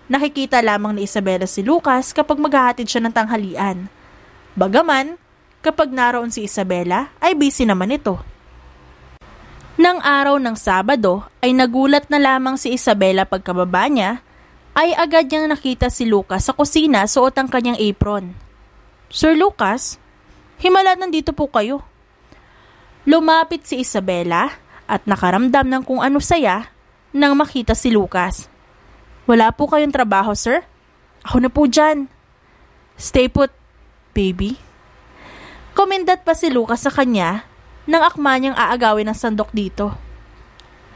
Nakikita lamang ni Isabela si Lucas kapag maghahatid siya ng tanghalian. Bagaman, kapag naroon si Isabela ay busy naman ito. Nang araw ng Sabado ay nagulat na lamang si Isabela pagkababa niya ay agad niyang nakita si Lucas sa kusina suot ang kanyang apron. Sir Lucas, himala nandito po kayo. Lumapit si Isabela at nakaramdam ng kung ano saya nang makita si Lucas. Wala po kayong trabaho, sir? Ako na po dyan. Stay put, baby. Kumindat pa si Lucas sa kanya nang akma niyang aagawin ang sandok dito.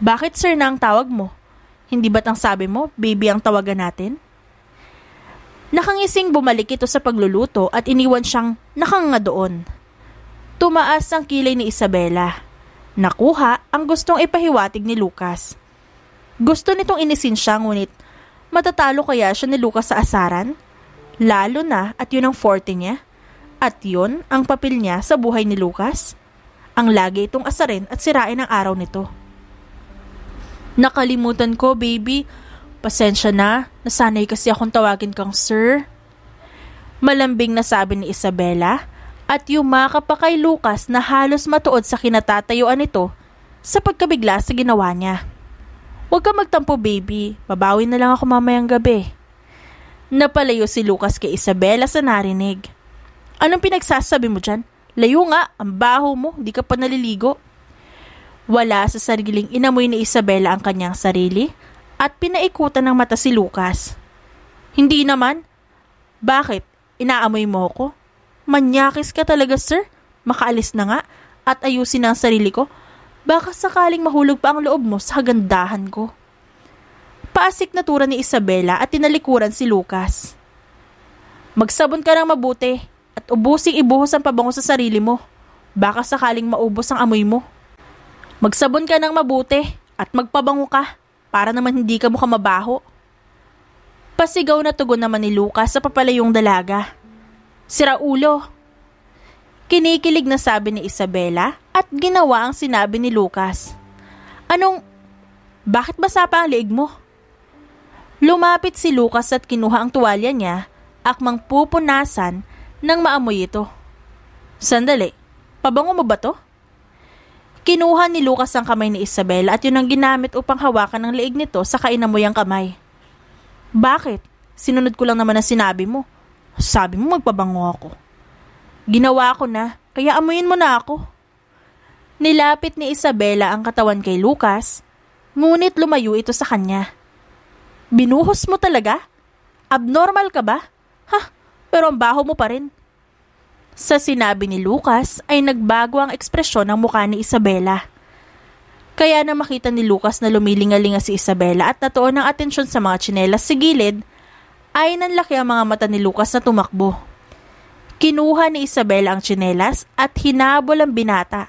Bakit sir na ang tawag mo? Hindi ba't ang sabi mo, baby ang tawagan natin? Nakangising bumalik ito sa pagluluto at iniwan siyang nakanga doon. Tumaas ang kilay ni Isabela. Nakuha ang gustong ipahiwatig ni Lucas. Gusto nitong inisin siya ngunit matatalo kaya siya ni Lucas sa asaran? Lalo na at yun ang forte niya. At yun ang papel niya sa buhay ni Lucas. Ang lagi itong asarin at sirain ang araw nito. Nakalimutan ko, baby. Pasensya na. Nasanay kasi akong tawagin kang sir. Malambing na sabi ni Isabela at yumakap pa kay Lucas na halos matuod sa kinatatayuan nito sa pagkabigla sa ginawa niya. Huwag ka magtampo, baby. Babawi na lang ako mamayang gabi. Napalayo si Lucas kay Isabela sa narinig. Anong pinagsasabi mo dyan? Layo nga, ang baho mo, di ka pa naliligo. Wala sa sariling inamoy ni Isabela ang kanyang sarili at pinaikutan ng mata si Lucas. Hindi naman. Bakit? Inaamoy mo ko? Manyakis ka talaga, sir. Makaalis na nga at ayusin ang sarili ko. Baka sakaling mahulog pa ang loob mo sa kagandahan ko. Paasik na tura ni Isabela at tinalikuran si Lucas. Magsabon ka ng mabuti at ubusing ibuhos ang pabango sa sarili mo. Baka sakaling maubos ang amoy mo. Magsabon ka ng mabuti At magpabango ka para naman hindi ka mukhang mabaho. Pasigaw na tugon naman ni Lucas sa papalayong dalaga. Sira ulo. Kinikilig na sabi ni Isabela at ginawa ang sinabi ni Lucas. Bakit basa pa ang leeg mo? Lumapit si Lucas at kinuha ang tuwalya niya, akmang pupunasan nang maamoy ito. Sandali, pabango mo ba to? Kinuha ni Lucas ang kamay ni Isabela at yun ang ginamit upang hawakan ang leeg nito sa inamoy ang kamay. Bakit? Sinunod ko lang naman ang sinabi mo. Sabi mo magpabango ako. Ginawa ko na, kaya amuyin mo na ako. Nilapit ni Isabela ang katawan kay Lucas, ngunit lumayo ito sa kanya. Binuhos mo talaga? Abnormal ka ba? Pero ang baho mo pa rin. Sa sinabi ni Lucas ay nagbago ang ekspresyon ng mukha ni Isabela. Kaya na makita ni Lucas na lumilingalinga si Isabela at natuon ang atensyon sa mga tsinelas sa gilid, ay nanlaki ang mga mata ni Lucas na tumakbo. Kinuha ni Isabela ang tsinelas at hinabol ang binata.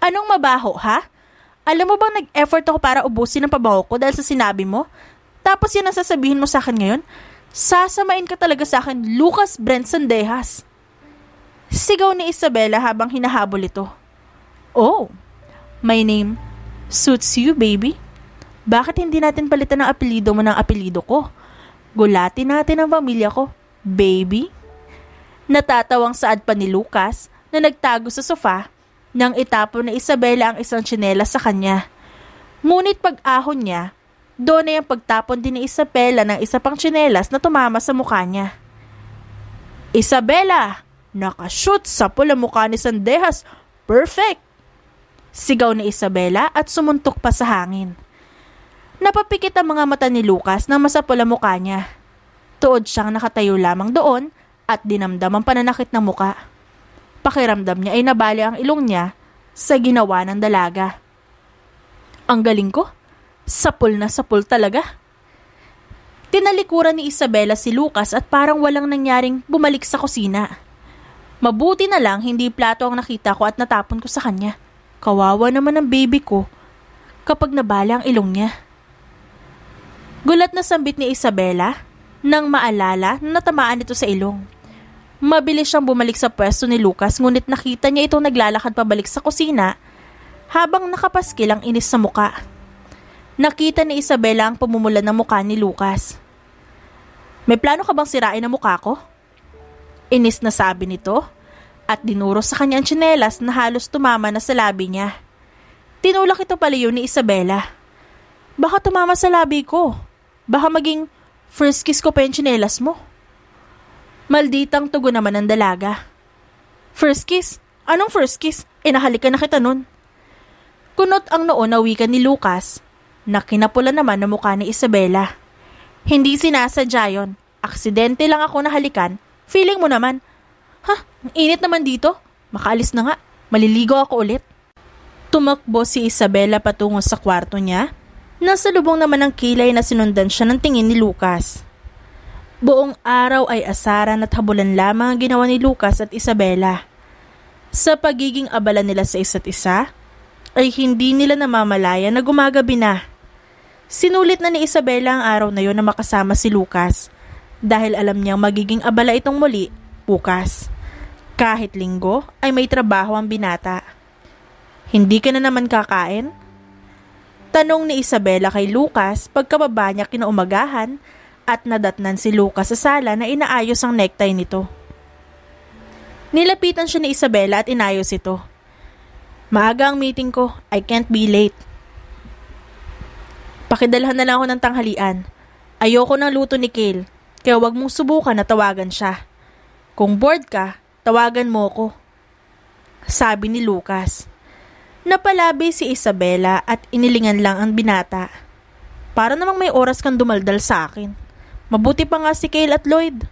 Anong mabaho, ha? Alam mo bang nag-effort ako para ubusin ang pabango ko dahil sa sinabi mo? Tapos yan ang sasabihin mo sa akin ngayon? Sasamain ka talaga sa akin, Lucas Brent Sandejas. Sigaw ni Isabela habang hinahabol ito. Oh, my name suits you, baby. Bakit hindi natin palitan ang apelido mo ng apelido ko? Gulatin natin ang pamilya ko, baby. Natatawang saad pa ni Lucas na nagtago sa sofa nang itapon ni Isabela ang isang tsinelas sa kanya. Ngunit pag-ahon niya, doon ay ang pagtapon din ni Isabela ng isa pang tsinelas na tumama sa mukha niya. Isabela! Nakashoot sa pula mukha ni Sandejas. Perfect! Sigaw ni Isabela at sumuntok pa sa hangin. Napapikit ang mga mata ni Lucas nang masapula mukha niya. Tuod siyang nakatayo lamang doon at dinamdam ang pananakit ng muka. Pakiramdam niya ay nabali ang ilong niya sa ginawa ng dalaga. Ang galing ko. Sapul na sapul talaga. Tinalikuran ni Isabela si Lucas at parang walang nangyaring bumalik sa kusina. Mabuti na lang hindi plato ang nakita ko at natapon ko sa kanya. Kawawa naman ang baby ko kapag nabali ang ilong niya. Gulat na sambit ni Isabela nang maalala na natamaan ito sa ilong. Mabilis siyang bumalik sa pwesto ni Lucas ngunit nakita niya itong naglalakad pabalik sa kusina habang nakapaskil ang inis sa muka. Nakita ni Isabela ang pumumulan ng mukha ni Lucas. May plano ka bang sirain ang mukha ko? Inis na sabi nito at dinuro sa kanya ang tsinelas na halos tumama na sa labi niya. Tinulak ito palayo ni Isabela. Baka tumama sa labi ko. Baka maging first kiss ko pa yung tsinelas mo. Malditang tugon naman ng dalaga. First kiss? Anong first kiss? Nahalikan na kita nun. Kunot ang noo na wika ni Lucas na kinapula naman ng mukha ni Isabela. Hindi sinasadya yon. Aksidente lang ako nahalikan. Feeling mo naman. Ang init naman dito. Makaalis na nga. Maliligo ako ulit. Tumakbo si Isabela patungo sa kwarto niya. Nasa lubong naman ng kilay na sinundan siya ng tingin ni Lucas. Buong araw ay asaran at habulan lamang ang ginawa ni Lucas at Isabela. Sa pagiging abala nila sa isa't isa, ay hindi nila namamalaya na gumagabi na. Sinulit na ni Isabela ang araw na yon na makasama si Lucas dahil alam niyang magiging abala itong muli bukas. Kahit linggo ay may trabaho ang binata. Hindi ka na naman kakain? Tanong ni Isabela kay Lucas pagkababa niya kinaumagahan at nadatnan si Lucas sa sala na inaayos ang necktie nito. Nilapitan siya ni Isabela at inayos ito. Maaga ang meeting ko, I can't be late. Pakidalhan na lang ako ng tanghalian. Ayoko ng luto ni Kale, kaya wag mong subukan na tawagan siya. Kung bored ka, tawagan mo ko. Sabi ni Lucas. Napalabi si Isabela at inilingan lang ang binata. Para namang may oras kang dumaldal sa akin. Mabuti pa nga si Kale at Lloyd.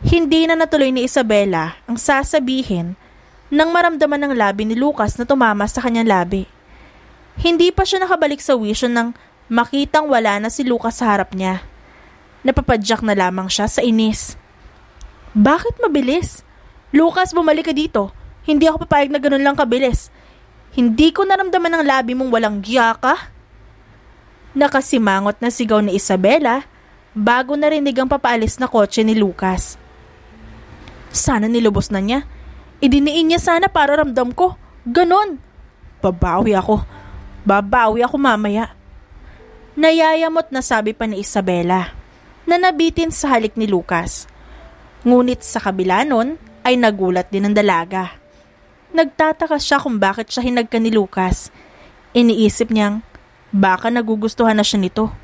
Hindi na natuloy ni Isabela ang sasabihin nang maramdaman ng labi ni Lucas na tumama sa kanyang labi. Hindi pa siya nakabalik sa wisyon nang makitang wala na si Lucas sa harap niya. Napapadyak na lamang siya sa inis. Bakit mabilis? Lucas, bumalik ka dito. Hindi ako papayag na ganun lang kabilis. Hindi ko naramdaman ang labi mong walang giya ka. Nakasimangot na sigaw ni Isabela bago narinig ang papaalis na kotse ni Lucas. Sana nilubos na niya. Idiniin niya sana para ramdam ko. Ganon. Babawi ako mamaya. Nayayamot na sabi pa ni Isabela na nabitin sa halik ni Lucas. Ngunit sa kabila nun ay nagulat din ang dalaga. Nagtataka siya kung bakit siya hinagka ni Lucas. Iniisip niyang baka nagugustuhan na siya nito.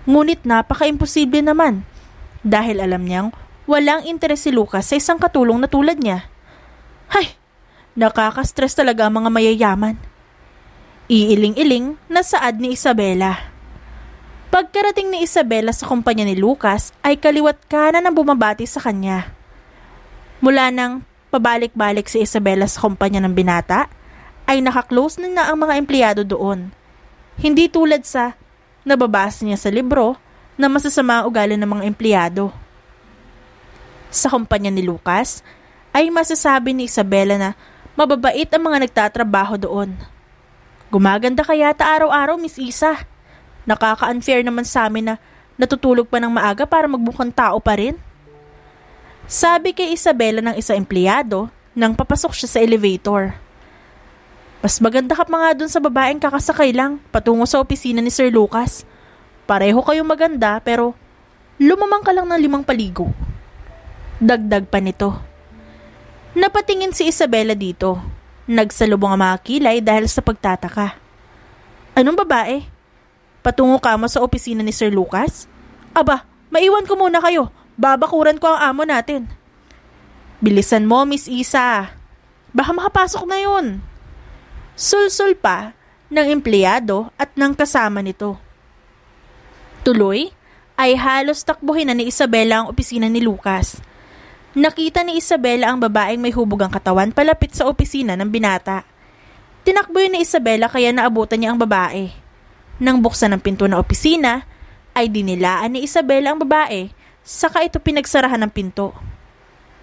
Ngunit napaka-imposible naman dahil alam niyang walang interes si Lucas sa isang katulong na tulad niya. Hay, nakaka-stress talaga ang mga mayayaman. Iiling-iling na saad ni Isabela. Pagkarating ni Isabela sa kumpanya ni Lucas ay kaliwat kanan ang bumabati sa kanya. Mula nang pabalik-balik si Isabela sa kumpanya ng binata, ay nakaklose na ang mga empleyado doon. Hindi tulad sa nababasa niya sa libro na masasama ang ugali ng mga empleyado. Sa kumpanya ni Lucas, ay masasabi ni Isabela na mababait ang mga nagtatrabaho doon. Gumaganda kaya ta araw-araw, Miss Isa. Nakaka-unfair naman sa amin na natutulog pa ng maaga para magbukang tao pa rin. Sabi kay Isabela ng isa empleyado nang papasok siya sa elevator. Mas maganda ka pa nga dun sa babaeng kakasakay lang patungo sa opisina ni Sir Lucas. Pareho kayong maganda pero lumamang ka lang ng 5 paligo. Dagdag pa nito. Napatingin si Isabela dito. Nagsalubong ang mga kilay dahil sa pagtataka. Anong babae? Patungo ka mo sa opisina ni Sir Lucas? Aba, maiwan ko muna kayo. Babakuran ko ang amo natin. Bilisan mo, Miss Isa. Baka makapasok na yun. Sulsul pa ng empleyado at ng kasama nito. Tuloy ay halos takbuhin na ni Isabela ang opisina ni Lucas. Nakita ni Isabela ang babaeng may hubog ang katawan palapit sa opisina ng binata. Tinakbo yun ni Isabela kaya naabutan niya ang babae. Nang buksan ang pinto ng opisina, ay dinilaan ni Isabela ang babae, saka ito pinagsarahan ng pinto.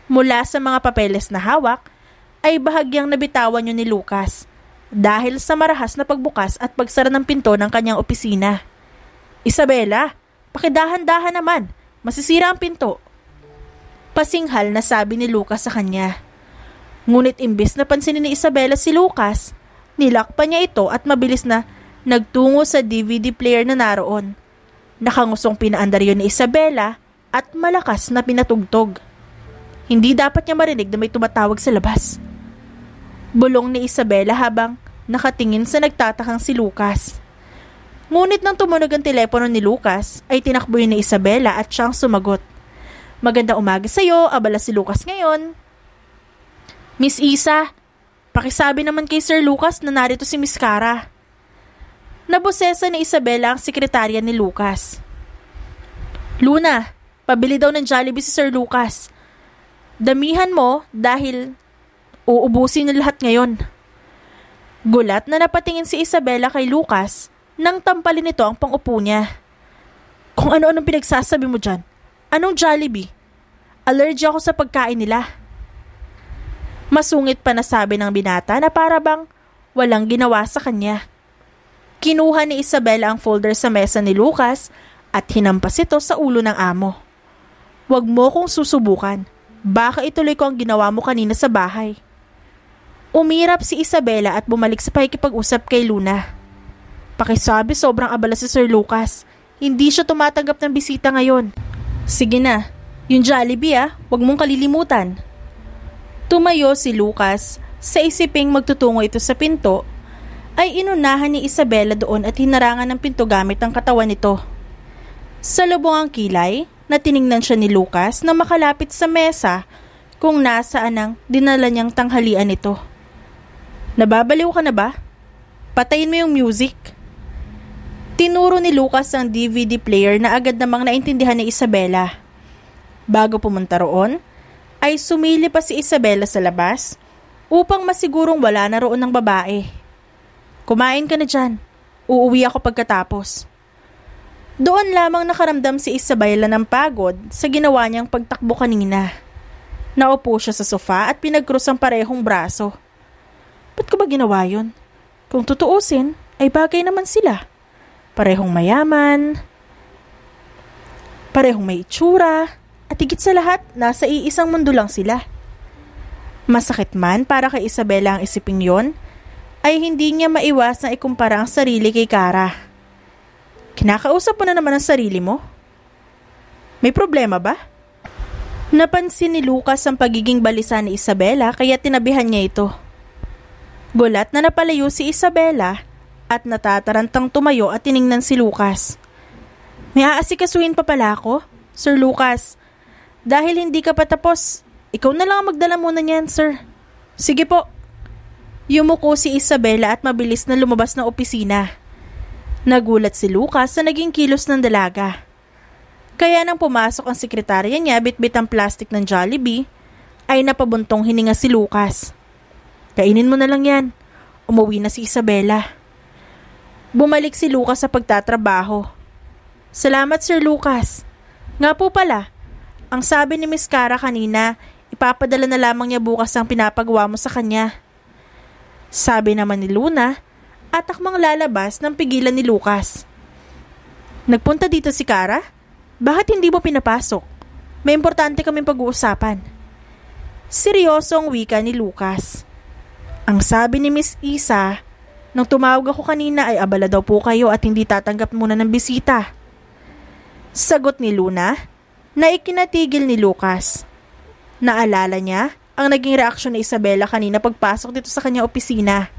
Mula sa mga papeles na hawak, ay bahagyang nabitawan yun ni Lucas dahil sa marahas na pagbukas at pagsara ng pinto ng kanyang opisina. Isabela, pakidahan-dahan naman, masisira ang pinto. Pasinghal na sabi ni Lucas sa kanya. Ngunit imbis na pansinin ni Isabela si Lucas, nilakpan niya ito at mabilis na nagtungo sa DVD player na naroon. Nakangusong pinaandar yun ni Isabela at malakas na pinatugtog. Hindi dapat niya marinig na may tumatawag sa labas. Bulong ni Isabela habang nakatingin sa nagtatakang si Lucas. Ngunit nang tumunog ang telepono ni Lucas, ay tinakbo yun ni Isabela at siyang sumagot. Magandang umaga sa'yo, abala si Lucas ngayon. Miss Isa, pakisabi naman kay Sir Lucas na narito si Miss Cara. Nabosesa ni Isabela ang sekretarya ni Lucas. Luna, pabili daw ng Jollibee si Sir Lucas. Damihan mo dahil uubusin niya lahat ngayon. Gulat na napatingin si Isabela kay Lucas nang tampalin nito ang pang-upo niya. Kung ano-anong pinagsasabi mo dyan? Anong Jollibee? Allergy ako sa pagkain nila. Masungit pa na sabi ng binata na para bang walang ginawa sa kanya. Kinuha ni Isabela ang folder sa mesa ni Lucas at hinampas ito sa ulo ng amo. Huwag mo kong susubukan. Baka ituloy ko ang ginawa mo kanina sa bahay. Umirap si Isabela at bumalik sa pakikipag-usap kay Luna. Pakisabi sobrang abala si Sir Lucas. Hindi siya tumatanggap ng bisita ngayon. Sige na, yung Jollibee huwag mong kalilimutan. Tumayo si Lucas sa isiping magtutungo ito sa pinto ay inunahan ni Isabela doon at hinarangan ng pinto gamit ang katawan nito. Sa lubong ang kilay, natiningnan siya ni Lucas na makalapit sa mesa kung nasaan ang dinala niyang tanghalian nito. Nababaliw ka na ba? Patayin mo yung music. Tinuro ni Lucas ang DVD player na agad namang naintindihan ni Isabela. Bago pumunta roon, ay sumili pa si Isabela sa labas upang masigurong wala na roon ng babae. Kumain ka na dyan. Uuwi ako pagkatapos. Doon lamang nakaramdam si Isabela ng pagod sa ginawa niyang pagtakbo kanina. Naupo siya sa sofa at pinagkrus ang parehong braso. Ba't ko ba ginawa yun? Kung tutuusin, ay bagay naman sila. Parehong mayaman, parehong may itsura, at higit sa lahat, nasa iisang mundo lang sila. Masakit man para kay Isabela ang isiping yon, ay hindi niya maiwasang ikumpara ang sarili kay Kara. Kinakausap mo na naman ang sarili mo? May problema ba? Napansin ni Lucas ang pagiging balisa ni Isabela kaya tinabihan niya ito. Gulat na napalayo si Isabela at natatarantang tumayo at tiningnan si Lucas. May aasikasuhin pa pala ako, Sir Lucas. Dahil hindi ka pa tapos, ikaw na lang ang magdala muna niyan, sir. Sige po. Yumuko si Isabela at mabilis na lumabas ng opisina. Nagulat si Lucas sa naging kilos ng dalaga. Kaya nang pumasok ang sekretarya niya bitbit ang plastic ng Jollibee, ay napabuntong hininga si Lucas. Kainin mo na lang yan. Umuwi na si Isabela. Bumalik si Lucas sa pagtatrabaho. Salamat, Sir Lucas. Nga po pala, ang sabi ni Miss Kara kanina, ipapadala na lamang niya bukas ang pinapagawa mo sa kanya. Sabi naman ni Luna at akmang lalabas nang pigilan ni Lucas. Nagpunta dito si Kara? Bakit hindi mo pinapasok? May importante kaming pag-uusapan. Seryosong wika ni Lucas. Ang sabi ni Miss Isa, nang tumawag ako kanina ay abala daw po kayo at hindi tatanggap muna ng bisita. Sagot ni Luna na ikinatigil ni Lucas. Naalala niya ang naging reaksyon ni Isabela kanina pagpasok dito sa kanyang opisina.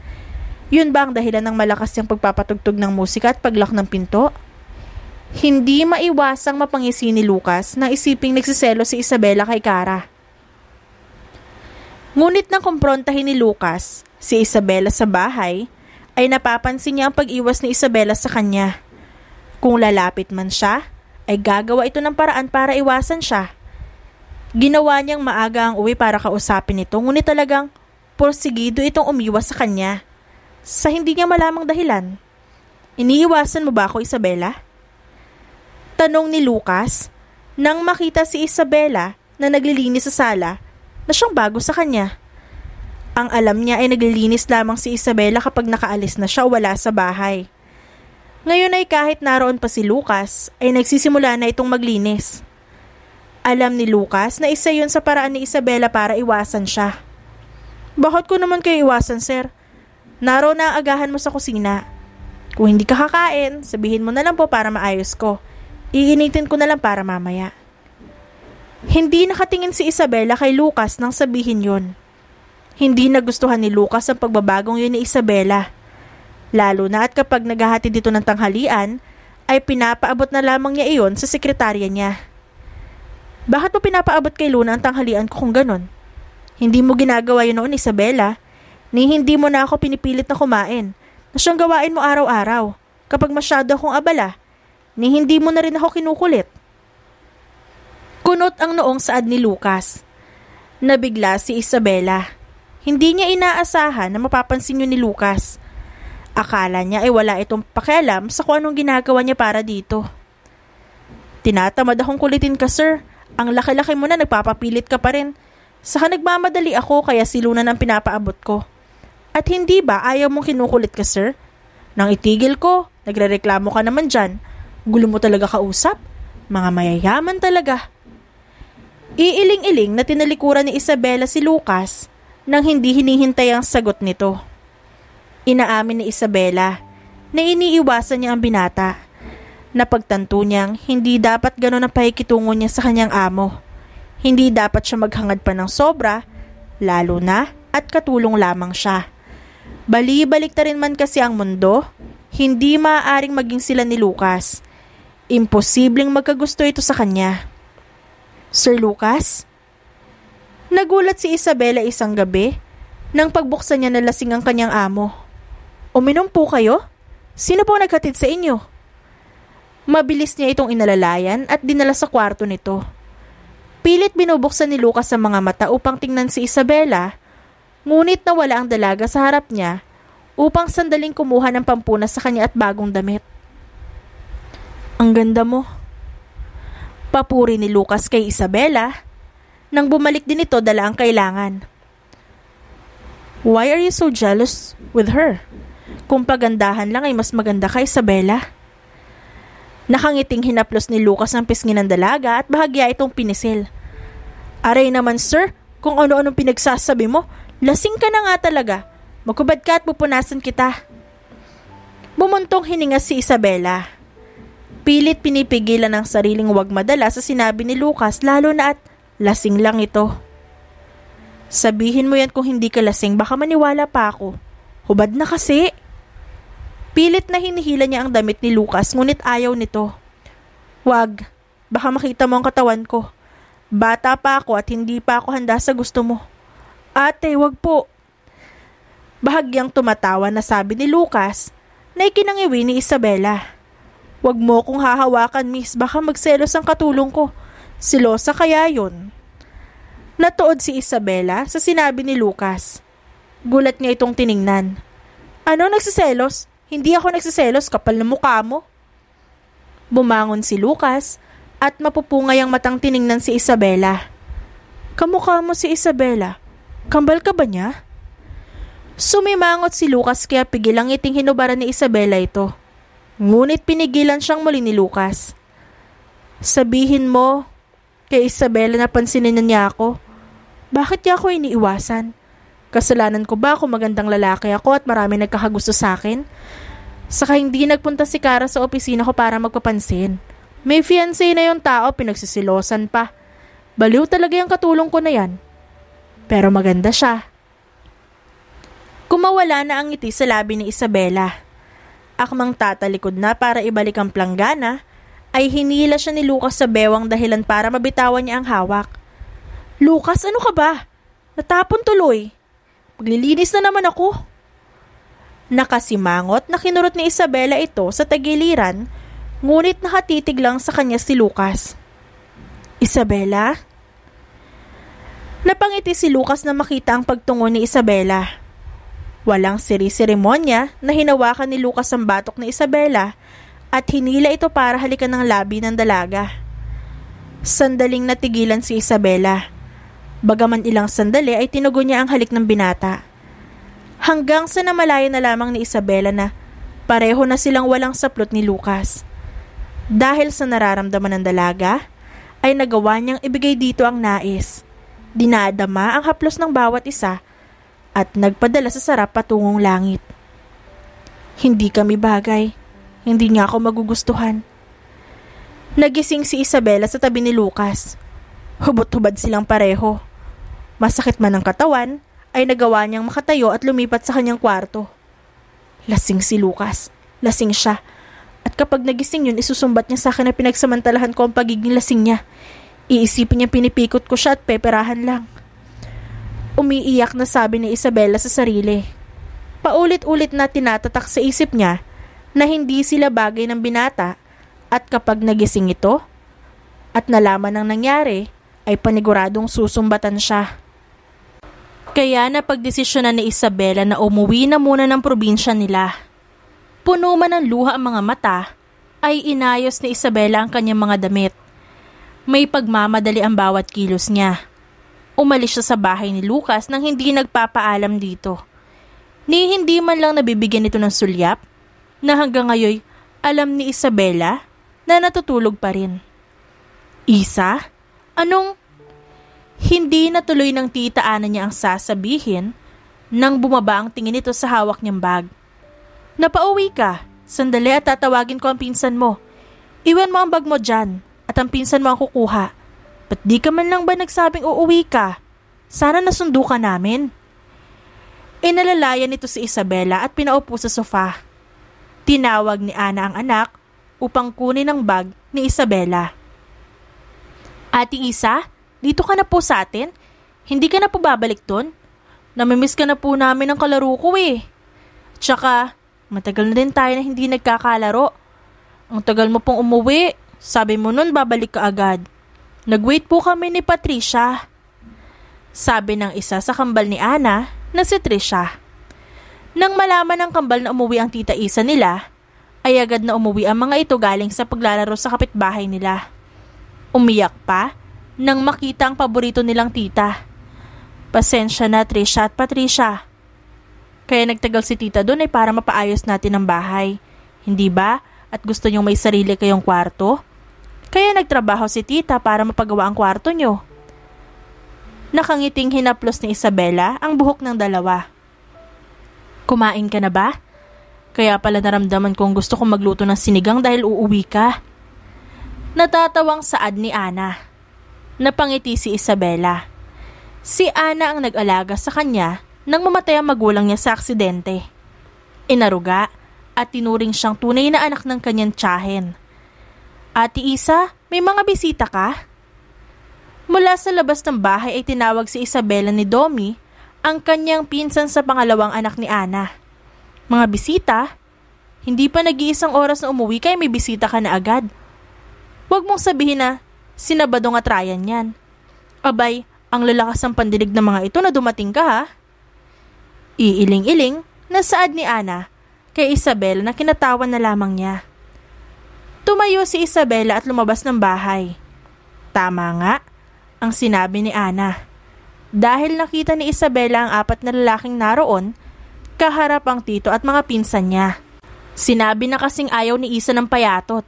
Yun ba ang dahilan ng malakas niyang pagpapatugtog ng musika at paglock ng pinto? Hindi maiwasang mapangisi ni Lucas na isiping nagsiselo si Isabela kay Kara. Ngunit nang kumprontahin ni Lucas si Isabela sa bahay, ay napapansin niya ang pag-iwas ni Isabela sa kanya. Kung lalapit man siya, ay gagawa ito ng paraan para iwasan siya. Ginawa niyang maaga ang uwi para kausapin ito, ngunit talagang porsigido itong umiwas sa kanya. Sa hindi niya malamang dahilan. Iniiwasan mo ba ako, Isabela? Tanong ni Lucas nang makita si Isabela na naglilinis sa sala na siyang bago sa kanya. Ang alam niya ay naglilinis lamang si Isabela kapag nakaalis na siya o wala sa bahay. Ngayon ay kahit naroon pa si Lucas ay nagsisimula na itong maglinis. Alam ni Lucas na isa yun sa paraan ni Isabela para iwasan siya. Bakit ko naman kayo iwasan, sir? Naroon na ang agahan mo sa kusina. Kung hindi ka kakain, sabihin mo na lang po para maayos ko. Iinitin ko na lang para mamaya. Hindi nakatingin si Isabela kay Lucas nang sabihin yun. Hindi nagustuhan ni Lucas ang pagbabagong yun ni Isabela. Lalo na at kapag naghahatid dito ng tanghalian, ay pinapaabot na lamang niya iyon sa sekretarya niya. Bakit mo pinapaabot kay Luna ang tanghalian ko kung ganon? Hindi mo ginagawa yun noon, Isabela. Ni hindi mo na ako pinipilit na kumain. Na siyang gawain mo araw-araw. Kapag masyado akong abala, ni hindi mo na rin ako kinukulit. Kunot ang noong saad ni Lucas. Nabigla si Isabela. Hindi niya inaasahan na mapapansin yun ni Lucas. Akala niya ay wala itong pakialam sa kung anong ginagawa niya para dito. Tinatamad akong kulitin ka, sir. Ang laki-laki mo na, nagpapapilit ka pa rin. Saka nagmamadali ako kaya siluna ng pinapaabot ko. At hindi ba ayaw mong kinukulit ka, sir? Nang itigil ko, nagrereklamo ka naman dyan. Gulo mo talaga kausap? Mga mayayaman talaga. Iiling-iling na tinalikuran ni Isabela si Lucas nang hindi hinihintay ang sagot nito. Inaamin ni Isabela na iniiwasan niya ang binata. Napagtanto niyang hindi dapat ganon ang pakikitungo niya sa kanyang amo. Hindi dapat siya maghangad pa ng sobra, lalo na at katulong lamang siya. Bali-balik ta rin man kasi ang mundo, hindi maaaring maging sila ni Lucas. Imposibleng magkagusto ito sa kanya. Sir Lucas? Nagulat si Isabela isang gabi nang pagbuksan niya na lasing ang kanyang amo. Uminom po kayo? Sino po naghatid sa inyo? Mabilis niya itong inalalayan at dinala sa kwarto nito. Pilit binubuksan ni Lucas ang mga mata upang tingnan si Isabela, ngunit nawala ang dalaga sa harap niya upang sandaling kumuha ng pampunas sa kanya at bagong damit. Ang ganda mo. Papuri ni Lucas kay Isabela nang bumalik din ito dala ang kailangan. Why are you so jealous with her? Kung pagandahan lang ay mas maganda ka, Isabela. Nakangiting hinaplos ni Lucas ang pisngi ng dalaga at bahagya itong pinisil. Aray naman sir, kung ano-anong pinagsasabi mo, lasing ka na nga talaga. Magkubad ka at pupunasan kita. Bumuntong hininga si Isabela. Pilit pinipigilan ang sariling wag madala sa sinabi ni Lucas, lalo na at lasing lang ito. Sabihin mo yan kung hindi ka lasing, baka maniwala pa ako. Hubad na kasi. Pilit na hinihila niya ang damit ni Lucas, ngunit ayaw nito. Wag, baka makita mo ang katawan ko. Bata pa ako at hindi pa ako handa sa gusto mo. Ate, wag po. Bahagyang tumatawa na sabi ni Lucas na ikinangiwi ni Isabela. Wag mo kong hahawakan, miss, baka magselos ang katulong ko. Silosa kaya yun. Natuod si Isabela sa sinabi ni Lucas. Gulat niya itong tiningnan. Ano nagsiselos? Hindi ako nagsiselos, kapal na mukha mo. Bumangon si Lucas at mapupungay ang matang tiningnan si Isabela. Kamukha mo si Isabela. Kambal ka ba niya? Sumimangot si Lucas kaya pigilang iting hinubaran ni Isabela ito. Ngunit pinigilan siyang muli ni Lucas. Sabihin mo kay Isabela na pansinin niya ako. Bakit niya ako iniiwasan? Kasalanan ko ba kung magandang lalaki ako at marami nagkakagusto sa akin? Saka hindi nagpunta si Kara sa opisina ko para magpapansin. May fiancé na yung tao, pinagsisilosan pa. Baliw talaga yung katulong ko na yan. Pero maganda siya. Kumawala na ang ngiti sa labi ni Isabela. Akmang tatalikod na para ibalik ang planggana, ay hinila siya ni Lucas sa bewang dahilan para mabitawan niya ang hawak. Lucas, ano ka ba? Natapon tuloy. Maglilinis na naman ako. Nakasimangot na kinurot ni Isabela ito sa tagiliran, ngunit nakatitig lang sa kanya si Lucas. Isabela? Napangiti si Lucas na makita ang pagtungo ni Isabela. Walang siri-seremonya na hinawakan ni Lucas ang batok ni Isabela at hinila ito para halikan ng labi ng dalaga. Sandaling natigilan si Isabela. Bagaman ilang sandali ay tinugon niya ang halik ng binata. Hanggang sa namalaya na lamang ni Isabela na pareho na silang walang saplot ni Lucas. Dahil sa nararamdaman ng dalaga, ay nagawa niyang ibigay dito ang nais. Dinadama ang haplos ng bawat isa at nagpadala sa sarap patungong langit. Hindi kami bagay. Hindi niya ako magugustuhan. Nagising si Isabela sa tabi ni Lucas. Hubot-hubad silang pareho. Masakit man ang katawan, ay nagawa niyang makatayo at lumipat sa kanyang kwarto. Lasing si Lucas. Lasing siya. At kapag nagising yun, isusumbat niya sa akin na pinagsamantalahan ko ang pagiging lasing niya. Iisipin niya pinipikot ko siya at peperahan lang. Umiiyak na sabi ni Isabela sa sarili. Paulit-ulit na tinatatak sa isip niya na hindi sila bagay ng binata at kapag nagising ito at nalaman ang nangyari, ay paniguradong susumbatan siya. Kaya napagdesisyonan ni Isabela na umuwi na muna ng probinsya nila. Puno man ng luha ang mga mata, ay inayos ni Isabela ang kanyang mga damit. May pagmamadali ang bawat kilos niya. Umalis siya sa bahay ni Lucas nang hindi nagpapaalam dito. Ni hindi man lang nabibigyan ito ng sulyap, na hanggang ngayon alam ni Isabela na natutulog pa rin. Isa? Anong? Hindi natuloy ng tita Ana niya ang sasabihin nang bumaba ang tingin nito sa hawak niyang bag. Napauwi ka. Sandali at tatawagin ko ang pinsan mo. Iwan mo ang bag mo dyan at ang pinsan mo ang kukuha. Ba't di ka man lang ba nagsabing uuwi ka? Sana nasundo ka namin. Inalalayan nito si Isabela at pinaupo sa sofa. Tinawag ni Ana ang anak upang kunin ang bag ni Isabela. Ate Isa, dito ka na po sa atin? Hindi ka na po babalik doon? Namimiss ka na po namin ng kalaro ko eh. Tsaka, matagal na din tayo na hindi nagkakalaro. Ang tagal mo pong umuwi. Sabi mo nun babalik ka agad. Nag-wait po kami ni Patricia. Sabi ng isa sa kambal ni Ana na si Tricia. Nang malaman ng kambal na umuwi ang tita Isa nila, ay agad na umuwi ang mga ito galing sa paglalaro sa kapitbahay nila. Umiyak pa nang makita ang paborito nilang tita. Pasensya na Tricia at Patricia. Kaya nagtagal si tita doon ay para mapaayos natin ang bahay. Hindi ba? At gusto niyong may sarili kayong kwarto? Kaya nagtrabaho si tita para mapagawa ang kwarto niyo. Nakangiting hinaplos ni Isabela ang buhok ng dalawa. Kumain ka na ba? Kaya pala naramdaman kong gusto kong magluto ng sinigang dahil uuwi ka. Natatawang saad ni Ana. Napangiti si Isabela. Si Ana ang nag-alaga sa kanya nang mamatay ang magulang niya sa aksidente. Inaruga at tinuring siyang tunay na anak ng kanyang tiyahin. Ate Isa, may mga bisita ka? Mula sa labas ng bahay ay tinawag si Isabela ni Domi, ang kanyang pinsan sa pangalawang anak ni Ana. Mga bisita? Hindi pa nag-iisang oras na umuwi kaya may bisita ka na agad. Huwag mong sabihin na sina Badong at Ryan yan. Abay, ang lalakas ng pandinig ng mga ito na dumating ka ha? Iiling-iling na saad ni Ana kay Isabela na kinatawan na lamang niya. Tumayo si Isabela at lumabas ng bahay. Tama nga ang sinabi ni Ana. Dahil nakita ni Isabela ang 4 na lalaking naroon, kaharap ang tito at mga pinsan niya. Sinabi na kasing ayaw ni Isa ng payatot.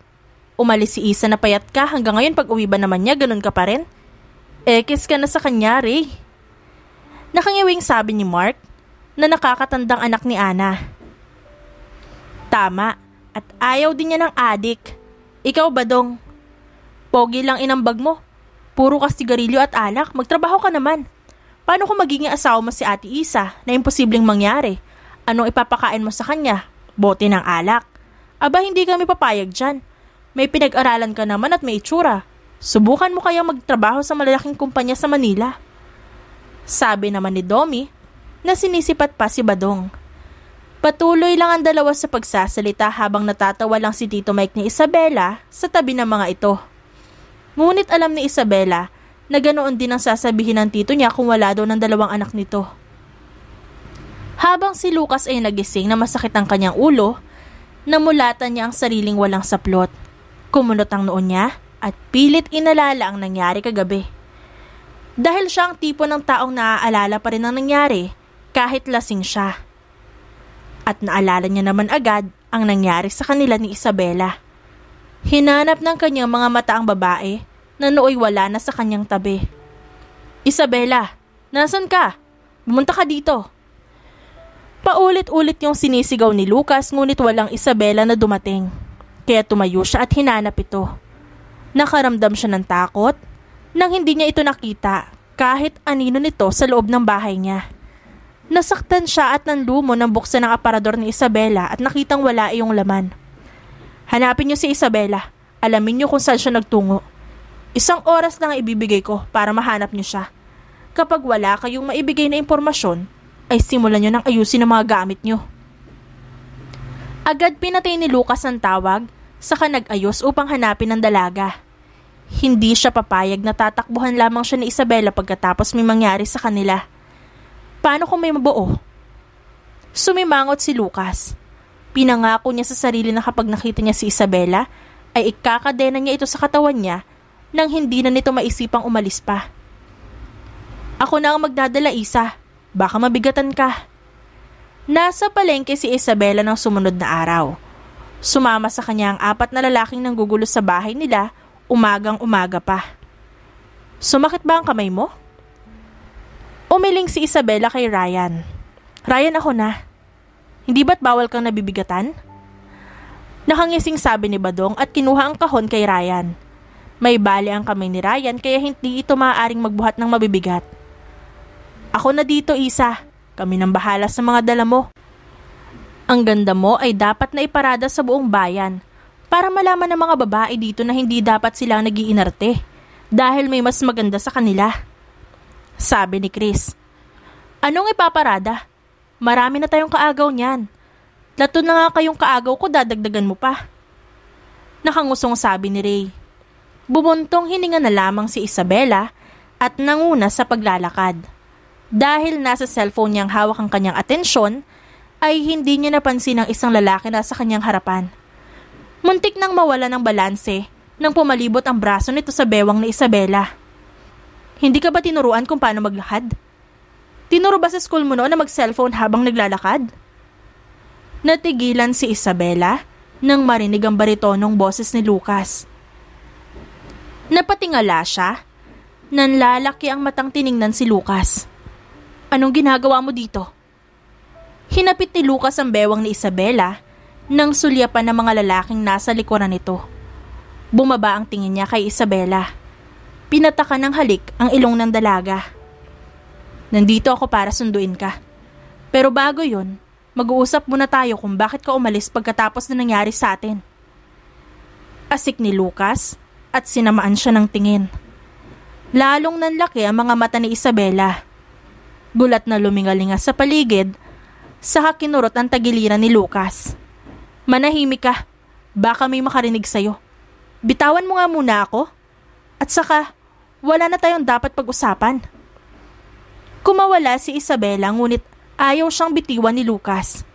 Umalis si Isa na payat ka hanggang ngayon pag uwi ba naman niya ganun ka pa rin? Ekis ka na sa kanya, Ray. Nakangiwing sabi ni Mark na nakakatandang anak ni Ana. Tama, at ayaw din niya ng adik. Ikaw Badong, pogi lang inambag mo. Puro ka sigarilyo at alak, magtrabaho ka naman. Paano kung magiging asawa mo si Ate Isa na imposibleng mangyari? Anong ipapakain mo sa kanya? Bote ng alak. Aba hindi kami papayag dyan. May pinag-aralan ka naman at may itsura. Subukan mo kayang magtrabaho sa malalaking kumpanya sa Manila. Sabi naman ni Domi na sinisipat pa si Badong. Patuloy lang ang dalawa sa pagsasalita habang natatawa lang si Tito Mike ni Isabela sa tabi ng mga ito. Ngunit alam ni Isabela na ganoon din ang sasabihin ng tito niya kung wala daw ng 2 anak nito. Habang si Lucas ay nagising na masakit ang kanyang ulo, namulatan niya ang sariling walang saplot. Kumunot ang noon niya at pilit inalala ang nangyari kagabi. Dahil siya ang tipo ng taong naaalala pa rin ang nangyari kahit lasing siya. At naalala niya naman agad ang nangyari sa kanila ni Isabela. Hinanap ng kanyang mga mata ang babae na nooy wala na sa kanyang tabi. Isabela, nasan ka? Bumunta ka dito. Paulit-ulit yung sinisigaw ni Lucas ngunit walang Isabela na dumating. Kaya tumayo siya at hinanap ito. Nakaramdam siya ng takot nang hindi niya ito nakita kahit anino nito sa loob ng bahay niya. Nasaktan siya at nanlumo nang buksan ang aparador ni Isabela at nakitang wala iyong laman. Hanapin niyo si Isabela. Alamin niyo kung saan siya nagtungo. 1 oras lang ang ibibigay ko para mahanap niyo siya. Kapag wala kayong maibigay na impormasyon, ay simulan niyo nang ayusin ang mga gamit niyo. Agad pinatay ni Lucas ang tawag, saka nag-ayos upang hanapin ang dalaga. Hindi siya papayag na tatakbuhan lamang siya ni Isabela pagkatapos may mangyari sa kanila. Paano kung may mabuo? Sumimangot si Lucas. Pinangako niya sa sarili na kapag nakita niya si Isabela, ay ikakadena niya ito sa katawan niya nang hindi na nito maisipang umalis pa. Ako na ang magdadala, Isa. Baka mabigatan ka. Nasa palengke si Isabela ng sumunod na araw. Sumama sa kanya ang 4 na lalaking nanggugulo sa bahay nila umagang-umaga pa. Sumakit ba ang kamay mo? Umiling si Isabela kay Ryan. Ryan, ako na. Hindi ba't bawal kang nabibigatan? Nakangising sabi ni Badong at kinuha ang kahon kay Ryan. May bali ang kamay ni Ryan kaya hindi ito maaaring magbuhat ng mabibigat. Ako na dito, Isa. Kami nang bahala sa mga dala mo. Ang ganda mo ay dapat na iparada sa buong bayan para malaman ng mga babae dito na hindi dapat silang nag-iinarte dahil may mas maganda sa kanila. Sabi ni Chris. Anong ipaparada? Marami na tayong kaagaw niyan. Lato na nga kayong kaagaw ko, dadagdagan mo pa. Nakangusong sabi ni Ray. Bumuntong hininga na lamang si Isabela at nanguna sa paglalakad. Dahil nasa cellphone niyang hawak ang kanyang atensyon, ay hindi niya napansin ang isang lalaki na sa kanyang harapan. Muntik nang mawala ng balanse nang pumalibot ang braso nito sa bewang ni Isabela. Hindi ka ba tinuruan kung paano maglakad? Tinuro ba sa school mo noon na mag-cellphone habang naglalakad? Natigilan si Isabela nang marinig ang baritonong boses ni Lucas. Napatingala siya. Nanlalaki ang matang tiningnan si Lucas. Anong ginagawa mo dito? Hinapit ni Lucas ang bewang ni Isabela nang sulyapan ng mga lalaking nasa likuran nito. Bumaba ang tingin niya kay Isabela. Pinatakan ng halik ang ilong ng dalaga. Nandito ako para sunduin ka. Pero bago yon, mag-uusap muna tayo kung bakit ka umalis pagkatapos na nangyari sa atin. Asik ni Lucas at sinamaan siya ng tingin. Lalong nanlaki ang mga mata ni Isabela. Gulat na lumingalinga sa paligid, saka kinurot ang tagiliran ni Lucas. Manahimik ka, baka may makarinig sa'yo. Bitawan mo nga muna ako. At saka, wala na tayong dapat pag-usapan. Kumawala si Isabela ngunit ayaw siyang bitiwan ni Lucas.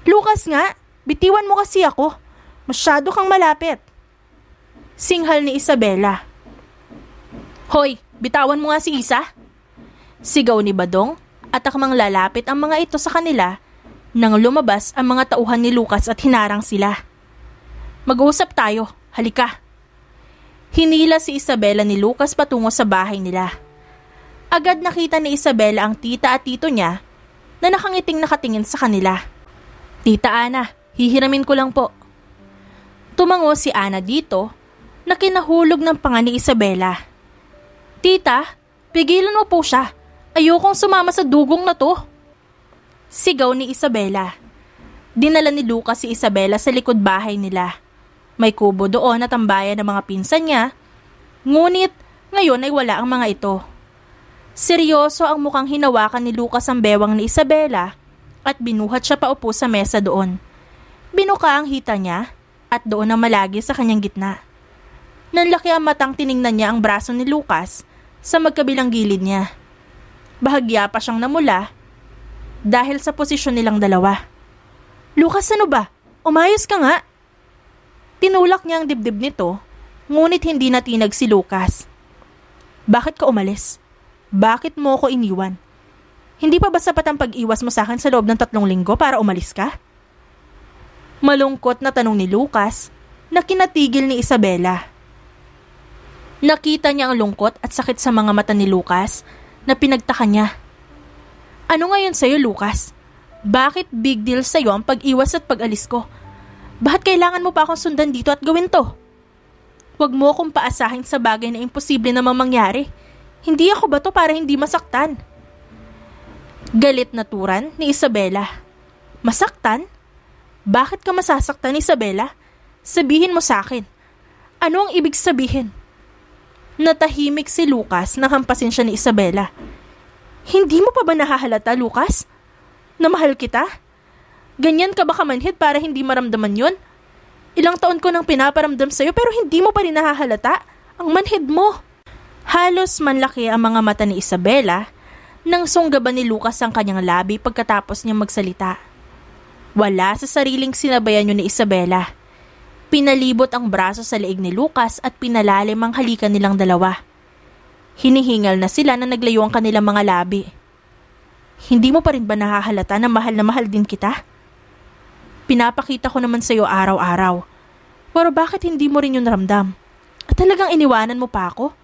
Lucas nga, bitiwan mo kasi ako. Masyado kang malapit. Singhal ni Isabela. Hoy, bitawan mo nga si Isa. Sigaw ni Badong at akmang lalapit ang mga ito sa kanila nang lumabas ang mga tauhan ni Lucas at hinarang sila. Mag-uusap tayo, halika. Hinila si Isabela ni Lucas patungo sa bahay nila. Agad nakita ni Isabela ang tita at tito niya na nakangiting nakatingin sa kanila. Tita Ana, hihiramin ko lang po. Tumango si Ana dito na kinahulog ng panga ni Isabela. Tita, pigilan mo po siya. Ayokong sumama sa dugong na to. Sigaw ni Isabela. Dinala ni Lucas si Isabela sa likod bahay nila. May kubo doon at tambayan ng mga pinsan niya. Ngunit ngayon ay wala ang mga ito. Seryoso ang mukhang hinawakan ni Lucas ang bewang ni Isabela at binuhat siya paupo sa mesa doon. Binuka ang hita niya at doon ang malagi sa kanyang gitna. Nanlaki ang matang tiningnan niya ang braso ni Lucas sa magkabilang gilid niya. Bahagya pa siyang namula dahil sa posisyon nilang dalawa. Lucas, ano ba? Umayos ka nga. Tinulak niya ang dibdib nito, ngunit hindi natinag si Lucas. Bakit ka umalis? Bakit mo ko iniwan? Hindi pa ba sapat ang pag-iwas mo sa akin sa loob ng 3 linggo para umalis ka? Malungkot na tanong ni Lucas na kinatigil ni Isabela. Nakita niya ang lungkot at sakit sa mga mata ni Lucas na pinagtaka niya. Ano ngayon sa'yo, Lucas? Bakit big deal sa'yo ang pag-iwas at pag-alis ko? Bakit kailangan mo pa akong sundan dito at gawin to? Huwag mo akong paasahin sa bagay na imposible na mangyari. Hindi ako ba to para hindi masaktan? Galit na turan ni Isabela. Masaktan? Bakit ka masasaktan, Isabela? Sabihin mo sa akin. Ano ang ibig sabihin? Natahimik si Lucas nang hampasin siya ni Isabela. Hindi mo pa ba nahahalata, Lucas? Na mahal kita? Ganyan ka ba kamanhid para hindi maramdaman yon? Ilang taon ko nang pinaparamdam sa'yo pero hindi mo pa rin nahahalata. Ang manhid mo. Halos manlaki ang mga mata ni Isabela nang sunggaban ni Lucas ang kanyang labi pagkatapos niyang magsalita. Wala sa sariling sinabayan yun ni Isabela. Pinalibot ang braso sa leeg ni Lucas at pinalalim ang halikan nilang dalawa. Hinihingal na sila na naglayo ang kanilang mga labi. Hindi mo pa rin ba nahahalata na mahal din kita? Pinapakita ko naman sa'yo araw-araw. Pero bakit hindi mo rin yun ramdam? At talagang iniwanan mo pa ako?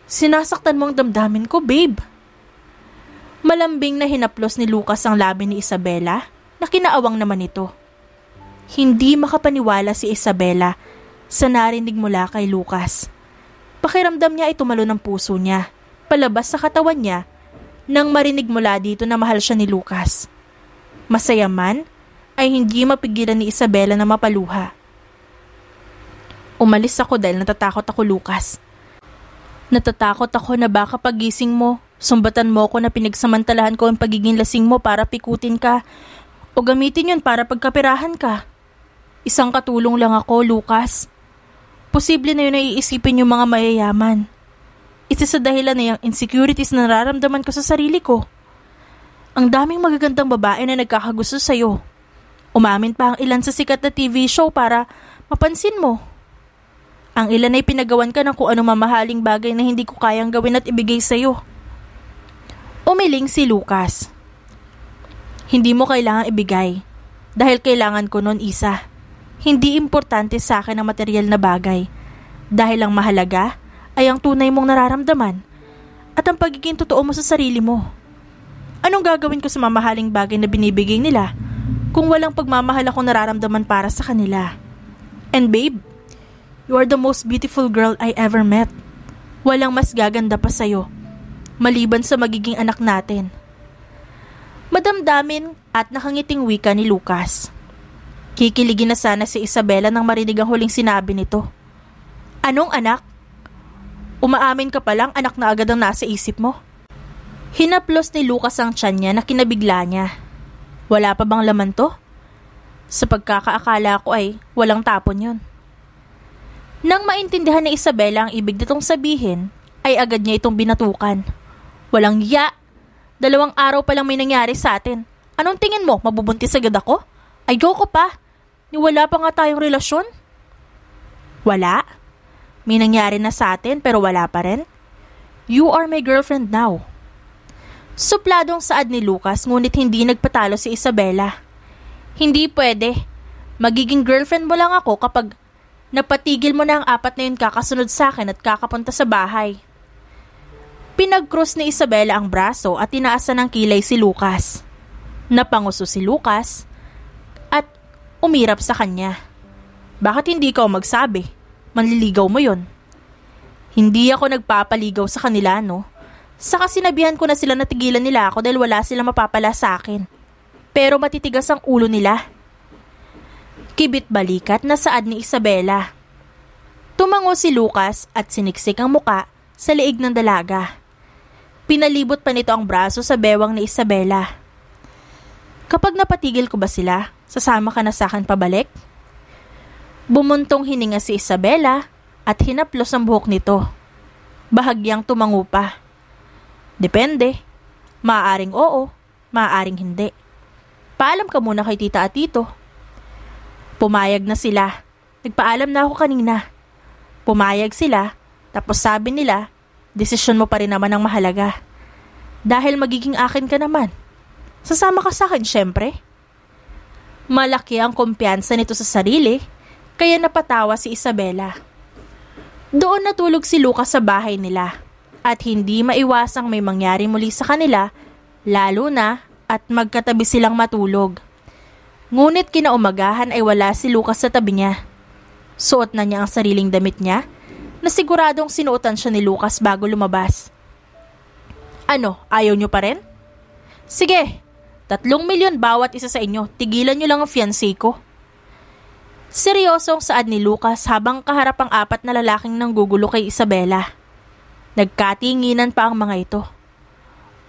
Sinasaktan mo ang damdamin ko, babe. Malambing na hinaplos ni Lucas ang labi ni Isabela na kinaawang naman ito. Hindi makapaniwala si Isabela sa narinig mula kay Lucas. Pakiramdam niya ay tumalo ng puso niya, palabas sa katawan niya, nang marinig mula dito na mahal siya ni Lucas. Masaya man, ay hindi mapigilan ni Isabela na mapaluha. Umalis ako dahil natatakot ako, Lucas. Natatakot ako na baka pagising mo, sumbatan mo ko na pinagsamantalahan ko ang pagiging lasing mo para pikutin ka o gamitin yun para pagkapirahan ka. Isang katulong lang ako, Lucas. Posible na yun na iisipin yung mga mayayaman. Isa sa dahilan na yung insecurities na nararamdaman ko sa sarili ko. Ang daming magagandang babae na nagkakagusto sa'yo. Umamin pa ang ilan sa sikat na TV show para mapansin mo. Ang ilan ay pinagawan ka ng kung anong mamahaling bagay na hindi ko kayang gawin at ibigay sa'yo. Umiling si Lucas. Hindi mo kailangan ibigay. Dahil kailangan ko nun, Isa. Hindi importante sa akin ang material na bagay. Dahil ang mahalaga ay ang tunay mong nararamdaman at ang pagiging totoo mo sa sarili mo. Anong gagawin ko sa mamahaling bagay na binibigay nila kung walang pagmamahal akong nararamdaman para sa kanila? And babe, you are the most beautiful girl I ever met. Walang mas gaganda pa sa'yo, maliban sa magiging anak natin. Madamdamin at nakangiting wika ni Lucas. Kikiligin na sana si Isabela nang marinig ang huling sinabi nito. Anong anak? Umaamin ka palang anak na agad ang nasa isip mo? Hinaplos ni Lucas ang tiyan niya na kinabigla niya. Wala pa bang laman to? Sa pagkakaakala ko ay walang tapon yun. Nang maintindihan ni Isabela ang ibig nitong sabihin, ay agad niya itong binatukan. Walang ya! 2 araw pa lang may nangyari sa atin. Anong tingin mo? Mabubuntis agad ako? Ayoko pa. Niwala pa nga tayong relasyon. Wala. May nangyari na sa atin pero wala pa rin. You are my girlfriend now. Supladong saad ni Lucas ngunit hindi nagpatalo si Isabela. Hindi pwede. Magiging girlfriend mo lang ako kapag napatigil mo na ang 4 na yun kakasunod sa akin at kakapunta sa bahay. Pinag-cross ni Isabela ang braso at tinaasan ng kilay si Lucas. Napanguso si Lucas at umirap sa kanya. Bakit hindi ikaw magsabi? Manliligaw mo yon. Hindi ako nagpapaligaw sa kanila, no? Saka sinabihan ko na sila na tigilan nila ako dahil wala silang mapapala sa akin. Pero matitigas ang ulo nila. Kibit balikat na saad ni Isabela. Tumango si Lucas at siniksik ang muka sa liig ng dalaga. Pinalibot pa nito ang braso sa bewang ni Isabela. Kapag napatigil ko ba sila, sasama ka na sa akin pabalik? Bumuntong hininga si Isabela at hinaplos ang buhok nito. Bahagyang tumango pa. Depende. Maaaring oo, maaaring hindi. Paalam ka muna kay tita at tito. Pumayag na sila. Nagpaalam na ako kanina. Pumayag sila, tapos sabi nila, desisyon mo pa rin naman ang mahalaga. Dahil magiging akin ka naman. Sasama ka sa akin, syempre. Malaki ang kumpiyansa nito sa sarili, kaya napatawa si Isabela. Doon natulog si Lucas sa bahay nila at hindi maiwasang may mangyari muli sa kanila, lalo na at magkatabi silang matulog. Ngunit kinaumagahan ay wala si Lucas sa tabi niya. Suot na niya ang sariling damit niya na siguradong sinuotan siya ni Lucas bago lumabas. Ano, ayaw niyo pa rin? Sige, 3 milyon bawat isa sa inyo, tigilan niyo lang ang fiancé ko. Seryosong saad ni Lucas habang kaharap ang 4 na lalaking nanggugulo kay Isabela. Nagkatinginan pa ang mga ito.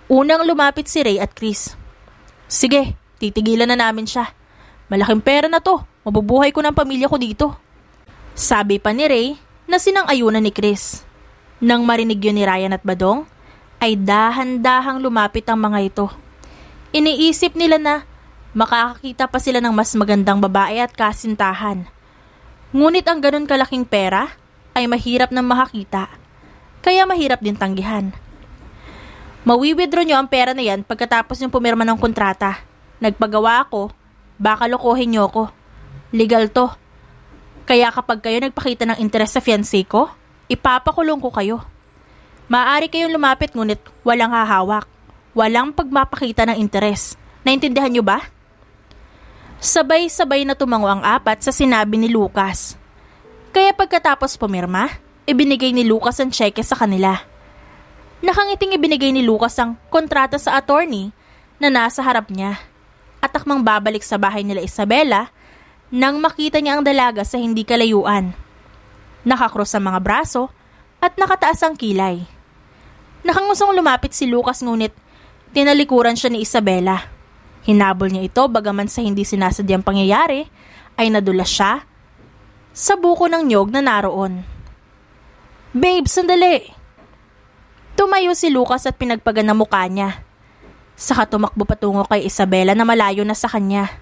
Unang lumapit si Ray at Chris. Sige, titigilan na namin siya. Malaking pera na to, mabubuhay ko ng pamilya ko dito. Sabi pa ni Ray na sinang-ayunan ni Chris. Nang marinig yun ni Ryan at Badong, ay dahan-dahang lumapit ang mga ito. Iniisip nila na makakakita pa sila ng mas magandang babae at kasintahan. Ngunit ang ganun kalaking pera ay mahirap nang makakita, kaya mahirap din tanggihan. Mawi-withdraw nyo ang pera na yan pagkatapos yung pumirma ng kontrata. Nagpagawa ako, baka lokohin nyo ko. Legal to. Kaya kapag kayo nagpakita ng interes sa fiancé ko, ipapakulong ko kayo. Maaari kayong lumapit ngunit walang hahawak. Walang pagmapakita ng interes. Naintindihan nyo ba? Sabay-sabay na tumango ang 4 sa sinabi ni Lucas. Kaya pagkatapos pumirma, ibinigay ni Lucas ang cheque sa kanila. Nakangiting ibinigay ni Lucas ang kontrata sa attorney na nasa harap niya. At akmang babalik sa bahay nila Isabela nang makita niya ang dalaga sa hindi kalayuan. Nakakross ang mga braso at nakataas ang kilay. Nakangusong lumapit si Lucas ngunit tinalikuran siya ni Isabela. Hinabol niya ito bagaman sa hindi sinasadyang pangyayari ay nadulas siya sa buko ng nyog na naroon. Babe, sandali! Tumayo si Lucas at pinagpagan ang mukha niya. Saka tumakbo patungo kay Isabela na malayo na sa kanya.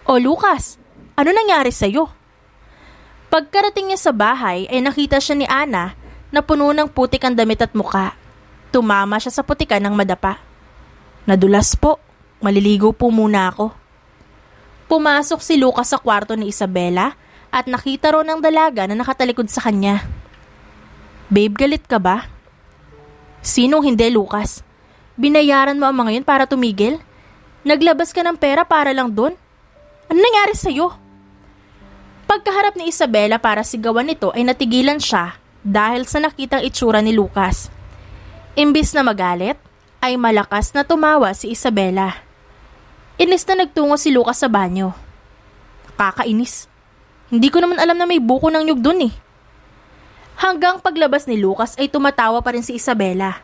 O Lucas, ano nangyari sa'yo? Pagkarating niya sa bahay ay nakita siya ni Ana na puno ng putik ang damit at muka. Tumama siya sa putikan ng madapa. Nadulas po. Maliligo po muna ako. Pumasok si Lucas sa kwarto ni Isabela at nakita ro ng dalaga na nakatalikod sa kanya. Babe, galit ka ba? Sinong hindi, Lucas? Binayaran mo ang mga yun para tumigil? Naglabas ka ng pera para lang dun? Ano nangyari sa'yo? Pagkaharap ni Isabela para sigawan nito ay natigilan siya dahil sa nakitang itsura ni Lucas. Imbis na magalit, ay malakas na tumawa si Isabela. Inis na nagtungo si Lucas sa banyo. Kakainis. Hindi ko naman alam na may buko ng nyug dun eh. Hanggang paglabas ni Lucas ay tumatawa pa rin si Isabela.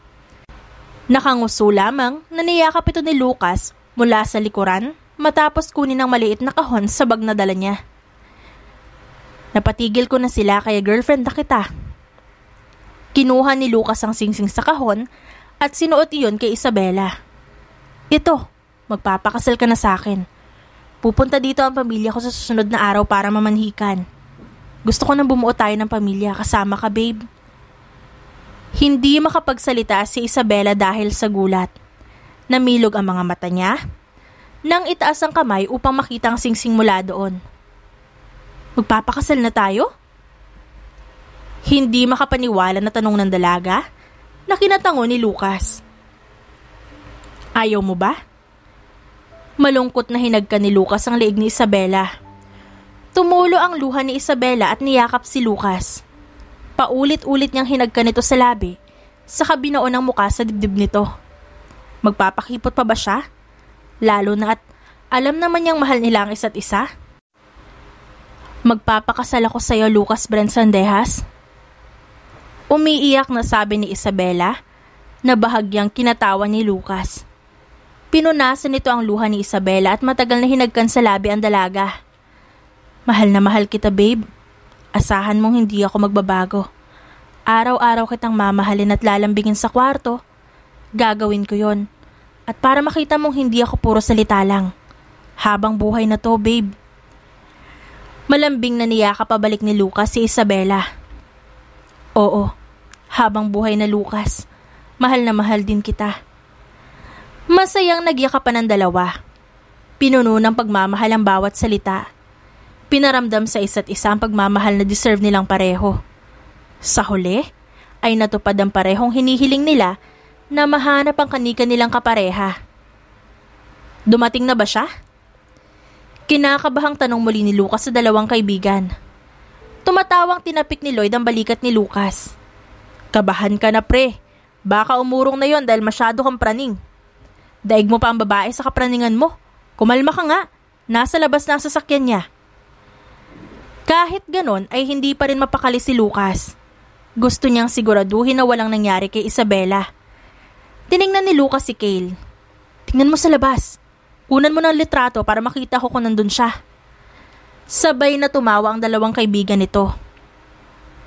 Nakanguso lamang na niyakap ito ni Lucas mula sa likuran matapos kunin ang maliit na kahon sa bag na dala niya. Napatigil ko na sila kaya girlfriend na kita. Kinuha ni Lucas ang singsing sa kahon at sinuot iyon kay Isabela. Ito. Magpapakasal ka na sa akin. Pupunta dito ang pamilya ko sa susunod na araw para mamanhikan. Gusto ko nang bumuo tayo ng pamilya. Kasama ka, babe. Hindi makapagsalita si Isabela dahil sa gulat. Namilog ang mga mata niya nang itaas ang kamay upang makita ang singsing mula doon. Magpapakasal na tayo? Hindi makapaniwala na tanong ng dalaga na kinatango ni Lucas. Ayaw mo ba? Malungkot na hinagka ni Lucas ang leeg ni Isabela. Tumulo ang luha ni Isabela at niyakap si Lucas. Paulit-ulit niyang hinagka nito sa labi, saka binaon ang muka sa dibdib nito. Magpapakipot pa ba siya? Lalo na at alam naman niyang mahal nila ang isa't isa. Magpapakasal ako sa iyo, Lucas Brent Sandejas. Umiiyak na sabi ni Isabela na bahagyang kinatawa ni Lucas. Pinunasan nito ang luha ni Isabela at matagal na hinagkan sa labi ang dalaga. Mahal na mahal kita, babe. Asahan mong hindi ako magbabago. Araw-araw kitang mamahalin at lalambingin sa kwarto. Gagawin ko yon. At para makita mong hindi ako puro salita lang. Habang buhay na to, babe. Malambing na niyakap pabalik ni Lucas si Isabela. Oo, habang buhay na Lucas. Mahal na mahal din kita. Masayang nagyakapan ng dalawa. Pinuno ng pagmamahal ang bawat salita. Pinaramdam sa isa't isa ang pagmamahal na deserve nilang pareho. Sa huli, ay natupad ang parehong hinihiling nila na mahanap ang kanika nilang kapareha. Dumating na ba siya? Kinakabahang tanong muli ni Lucas sa dalawang kaibigan. Tumatawang tinapik ni Lloyd ang balikat ni Lucas. Kabahan ka na, pre. Baka umurong na yon dahil masyado kang praning. Daig mo pa ang babae sa kapraningan mo. Kumalma ka nga. Nasa labas na ang sasakyan niya. Kahit ganon ay hindi pa rin mapakali si Lucas. Gusto niyang siguraduhin na walang nangyari kay Isabela. Tiningnan ni Lucas si Cale. Tingnan mo sa labas. Kunan mo ng litrato para makita ko kung nandun siya. Sabay na tumawa ang dalawang kaibigan nito.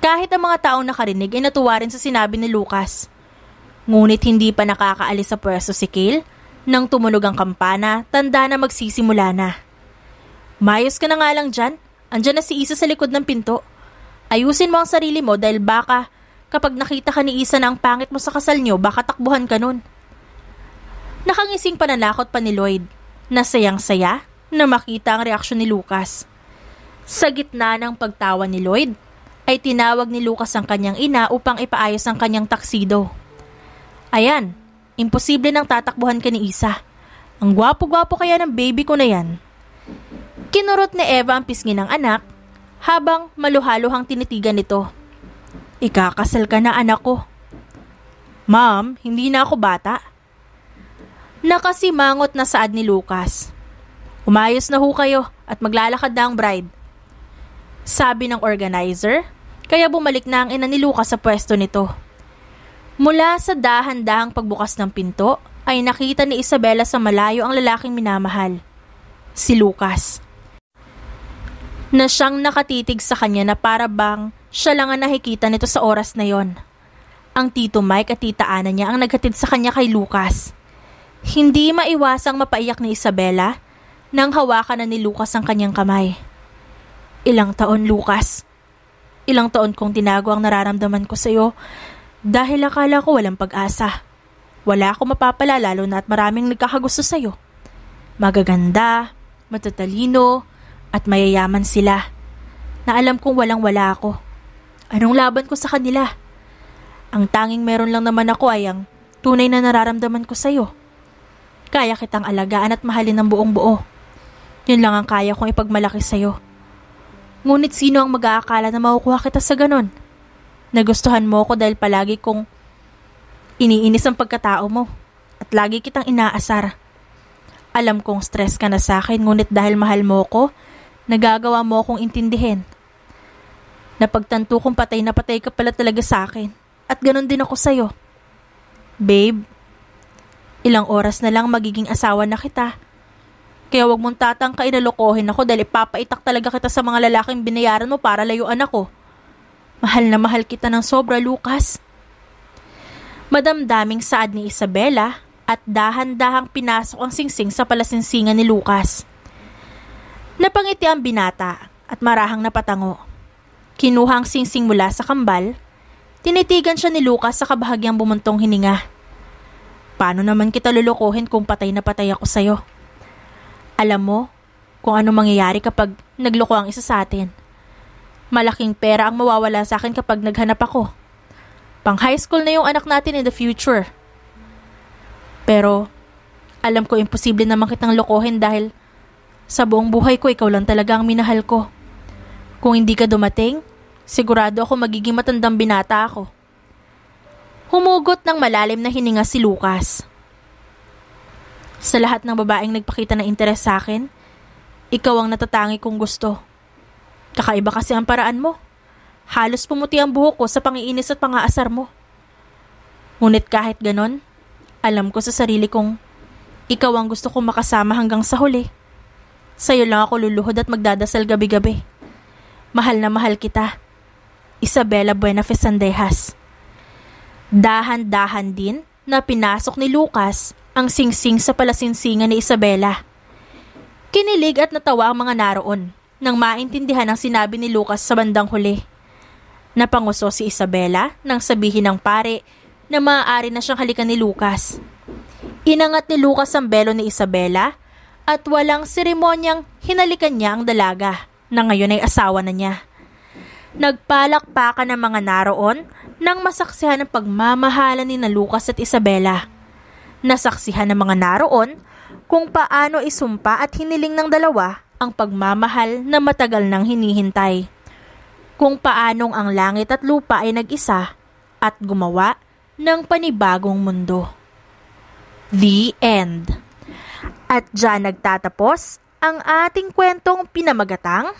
Kahit ang mga taong nakarinig ay natuwa rin sa sinabi ni Lucas. Ngunit hindi pa nakakaalis sa pwesto si Cale. Nang tumunog ang kampana, tanda na magsisimula na. Mayos ka na nga lang dyan. Andyan na si Isa sa likod ng pinto. Ayusin mo ang sarili mo dahil baka kapag nakita ka ni Isa na ang pangit mo sa kasal niyo, baka takbuhan ka nun. Nakangising pananakot pa ni Lloyd. Nasayang-saya na makita ang reaksyon ni Lucas. Sa gitna ng pagtawa ni Lloyd, ay tinawag ni Lucas ang kanyang ina upang ipaayos ang kanyang taksido. Ayan. Imposible nang tatakbuhan ka ni Isa. Ang gwapo-gwapo kaya ng baby ko na yan. Kinurot ni Eva ang pisngi ng anak habang maluhaluhang tinitigan nito. Ikakasal ka na, anak ko. Ma'am, hindi na ako bata. Nakasimangot na saad ni Lucas. Umayos na ho kayo at maglalakad na ang bride. Sabi ng organizer, kaya bumalik na ang ina ni Lucas sa pwesto nito. Mula sa dahan-dahang pagbukas ng pinto, ay nakita ni Isabela sa malayo ang lalaking minamahal. Si Lucas. Na siyang nakatitig sa kanya na para bang siya lang ang nakikita nito sa oras na yon. Ang Tito Mike at Tita Ana niya ang naghatid sa kanya kay Lucas. Hindi maiwasang mapaiyak ni Isabela nang hawakan na ni Lucas ang kanyang kamay. Ilang taon, Lucas. Ilang taon kong tinago ang nararamdaman ko sa iyo dahil akala ko walang pag-asa. Wala akong mapapala lalo na at maraming nagkakagusto sa'yo. Magaganda, matatalino, at mayayaman sila. Na alam kong walang-wala ako. Anong laban ko sa kanila? Ang tanging meron lang naman ako ay ang tunay na nararamdaman ko sa'yo. Kaya kitang alagaan at mahalin ng buong buo. Yun lang ang kaya kong ipagmalaki sa'yo. Ngunit sino ang mag-aakala na makukuha kita sa ganon? Nagustuhan mo ko dahil palagi kong iniinis ang pagkatao mo at lagi kitang inaasar. Alam kong stress ka na sa akin, ngunit dahil mahal mo ko, nagagawa mo akong intindihin. Napagtanto kong patay na patay ka pala talaga sa akin at ganon din ako sa'yo. Babe, ilang oras na lang magiging asawa na kita. Kaya wag mong tatangkain na lokohin ako dahil ipapaitak talaga kita sa mga lalaking binayaran mo para layuan ako. Mahal na mahal kita ng sobra, Lucas. Madamdaming saad ni Isabela at dahan-dahang pinasok ang singsing sa palasinsingan ni Lucas. Napangiti ang binata at marahang napatango. Kinuha ang singsing mula sa kambal, tinitigan siya ni Lucas sa kabahagyang bumuntong hininga. Paano naman kita lulukohin kung patay na patay ako sa'yo? Alam mo kung ano mangyayari kapag nagloko ang isa sa atin. Malaking pera ang mawawala sa akin kapag naghanap ako. Pang high school na yung anak natin in the future. Pero alam ko imposible naman kitang lokohin dahil sa buong buhay ko ikaw lang talaga ang minahal ko. Kung hindi ka dumating, sigurado ako magiging matandang binata ako. Humugot ng malalim na hininga si Lucas. Sa lahat ng babaeng nagpakita ng interes sa akin, ikaw ang natatangi kong gusto. Kakaiba kasi ang paraan mo. Halos pumuti ang buhok ko sa pangiinis at pangaasar mo. Ngunit kahit ganon, alam ko sa sarili kong ikaw ang gusto kong makasama hanggang sa huli. Sa'yo lang ako luluhod at magdadasal gabi-gabi. Mahal na mahal kita. Isabela Buenafe Sandejas. Dahan-dahan din na pinasok ni Lucas ang singsing sa palasinsingan ni Isabela. Kinilig at natawa ang mga naroon nang maintindihan ang sinabi ni Lucas sa bandang huli. Napanguso si Isabela nang sabihin ng pare na maaari na siyang halikan ni Lucas. Inangat ni Lucas ang belo ni Isabela at walang seremonyang hinalikan niya ang dalaga na ngayon ay asawa na niya. Nagpalakpakan ng mga naroon nang masaksihan ang pagmamahalan ni Lucas at Isabela. Nasaksihan ng mga naroon kung paano isumpa at hiniling ng dalawa ang pagmamahal na matagal nang hinihintay. Kung paanong ang langit at lupa ay nag-isa at gumawa ng panibagong mundo. The end. At dyan nagtatapos ang ating kwentong pinamagatang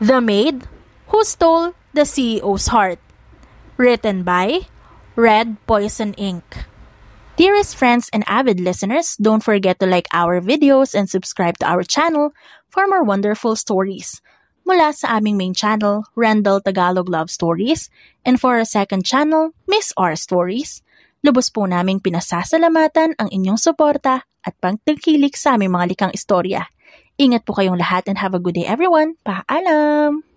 The Maid Who Stole the CEO's Heart. Written by Red Poison Ink. Dearest friends and avid listeners, don't forget to like our videos and subscribe to our channel for more wonderful stories. Mula sa aming main channel, Randall Tagalog Love Stories, and for our second channel, Miss R Stories, lubos po naming pinasasalamatan ang inyong suporta at pagtangkilik sa aming mga likang istorya. Ingat po kayong lahat and have a good day everyone. Paalam!